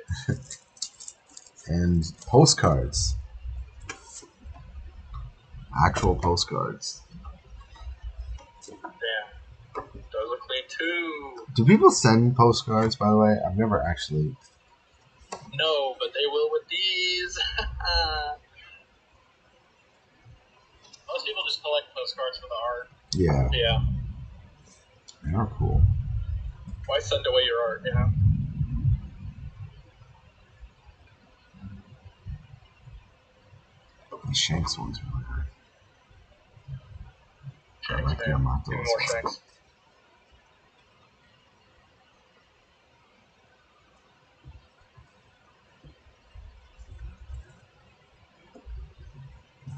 And postcards. Actual postcards. Damn. Those look clean too. Do people send postcards, by the way? I've never actually. No, but they will with these. Most people just collect postcards for the art. Yeah. Yeah. They are cool. Why send away your art, you know? The Shanks one's really good. I Shanks, like the man. Yamato Give me as more well. Shanks.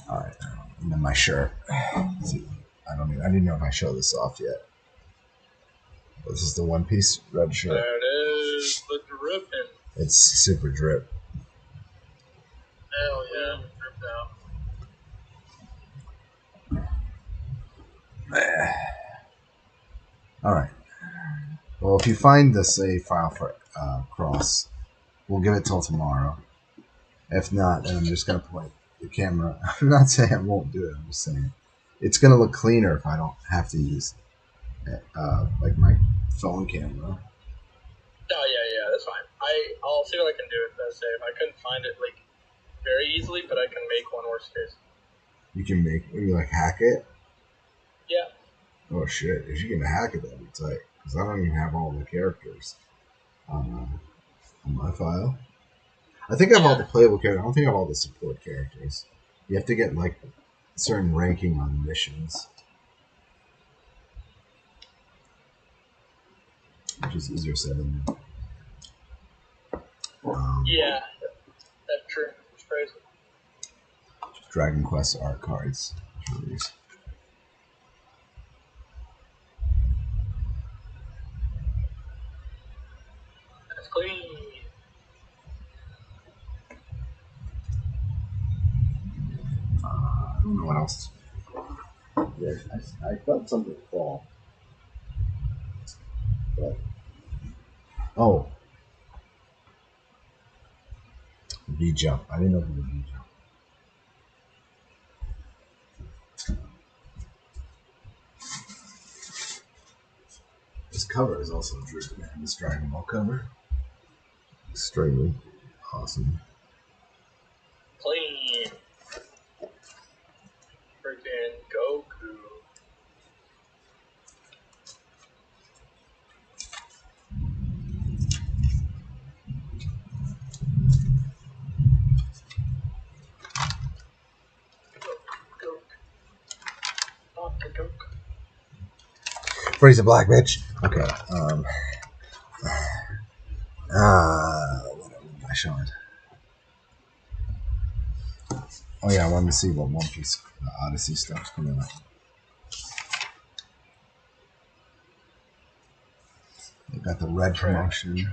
Alright. And then my shirt. Let's see. I didn't know if I showed this off yet. This is the One Piece red shirt. There it is. The dripping. It's super drip. Hell yeah. Dripped out. Alright. Well, if you find the save file for Cross, we'll give it till tomorrow. If not, then I'm just going to point the camera. I'm not saying I won't do it. I'm just saying it's going to look cleaner if I don't have to use like my phone camera. Oh, yeah, that's fine. I'll see what I can do with that save. I couldn't find it, like, very easily, but I can make one worst case. You can like hack it? Yeah. Oh shit, if you can hack it, that'd be tight. Because I don't even have all the characters on my file. I think I have all the playable characters. I don't think I have all the support characters. You have to get like a certain ranking on missions. Which is easier said than done. Yeah, that's true. It's crazy. Dragon Quest art cards released. That's clean. I don't know what else. Yeah, I felt something fall. But, oh, V jump. I didn't know it was V jump. This cover is also dripping, man. This Dragon Ball cover. Extremely awesome. Clean. Freaking Goku. Freeze the black bitch. Okay. What am I showing? Oh yeah, I wanted to see what One Piece Odyssey stuff's coming up. They got the red promotion.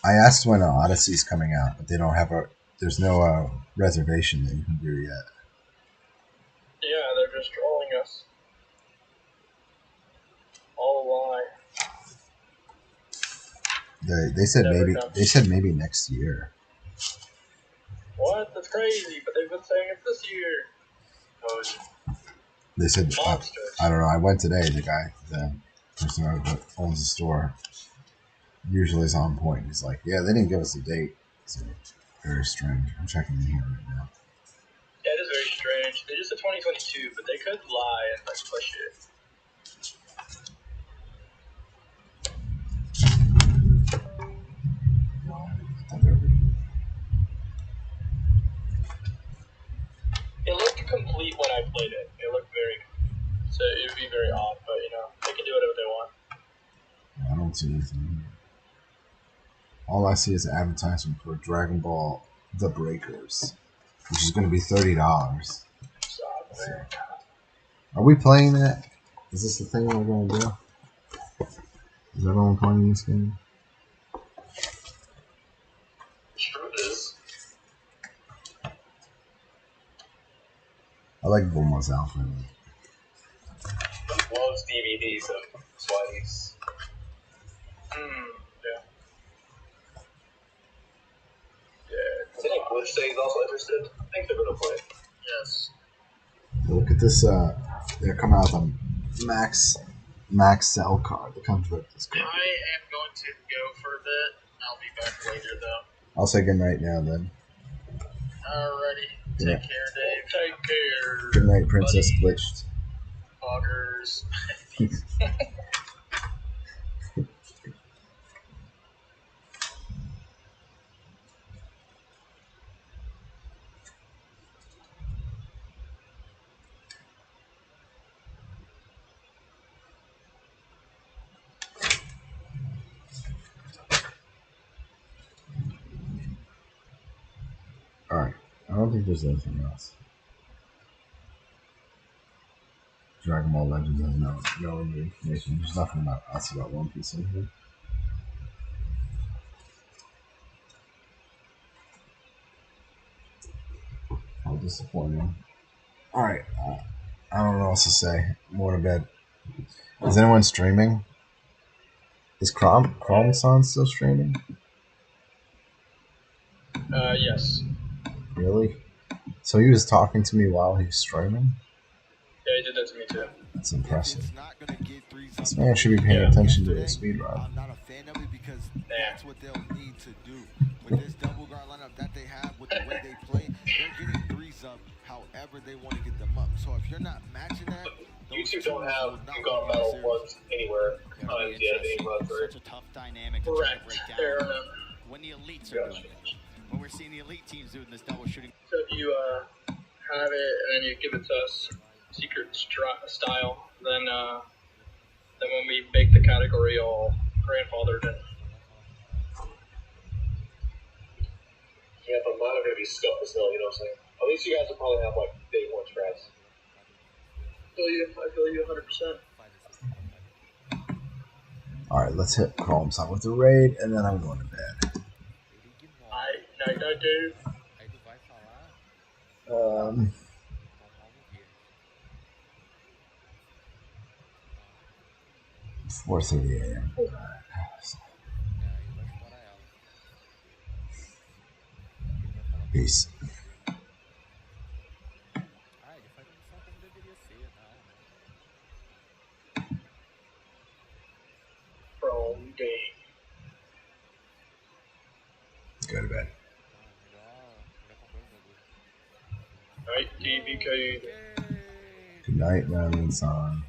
I asked when Odyssey's coming out, but they don't have a. There's no reservation that you can do yet. Yeah, they're just trolling us. All a lie. They said Never maybe comes. they said maybe next year. What? That's crazy, but they've been saying it this year. Oh, They said monsters. I don't know. I went today. The guy, the person that owns the store, usually is on point. He's like, yeah, they didn't give us a date. So very strange. I'm checking in here right now. Yeah, it is very strange. They just said 2022, but they could lie and like push it. It looked complete when I played it. It looked very complete. So it would be very odd, but you know, they can do whatever they want. I don't see anything. All I see is an advertisement for Dragon Ball The Breakers, which is going to be $30. So, are we playing that? Is this the thing we're going to do? Is everyone playing this game? Sure is. I like Bulma's outfit. Loves DVDs of Swaggies. Yeah. Yeah. I think Glitch saying is also interested. I think they're going to play. Yes. Look at this. They're coming out with a max cell card that comes with this card. I am going to go for a bit. I'll be back later, though. I'll say good night now, then. Alrighty. Yeah. Take care, Dave. Take care. Good night, Princess Glitched. Poggers. Alright. I don't think there's anything else. Dragon Ball Legends has no new information. There's nothing about us about One Piece in here. How disappointing. Alright. I don't know what else to say. More to bed. Is anyone streaming? Is Chrome-san still streaming? Yes. Really? So he was talking to me while he was streaming? Yeah, he did that to me too. That's impressive. This man should be paying attention to his speed run. I'm not a fan of it because that's what they'll need to do. With this double guard lineup that they have, with the way they play, they're getting threes up however they want to get them up. So if you're not matching that, You two don't have Gun Battle ones anywhere. Such a tough dynamic to try to break down when the elites are doing it. When we're seeing the elite teams doing this double shooting. So if you have it and then you give it to us, secret style, then Then when we make the category all grandfathered in. Yeah, but mine are gonna be stuck as hell. You know what I'm saying? At least you guys will probably have like day one strats. I feel you 100%. Alright, let's hit Chrome's on with the raid, and then I'm going to bed. Night, dude. 4:30 a.m. Peace. From game. Go to bed. Night, DBK. Good night, Melon Song.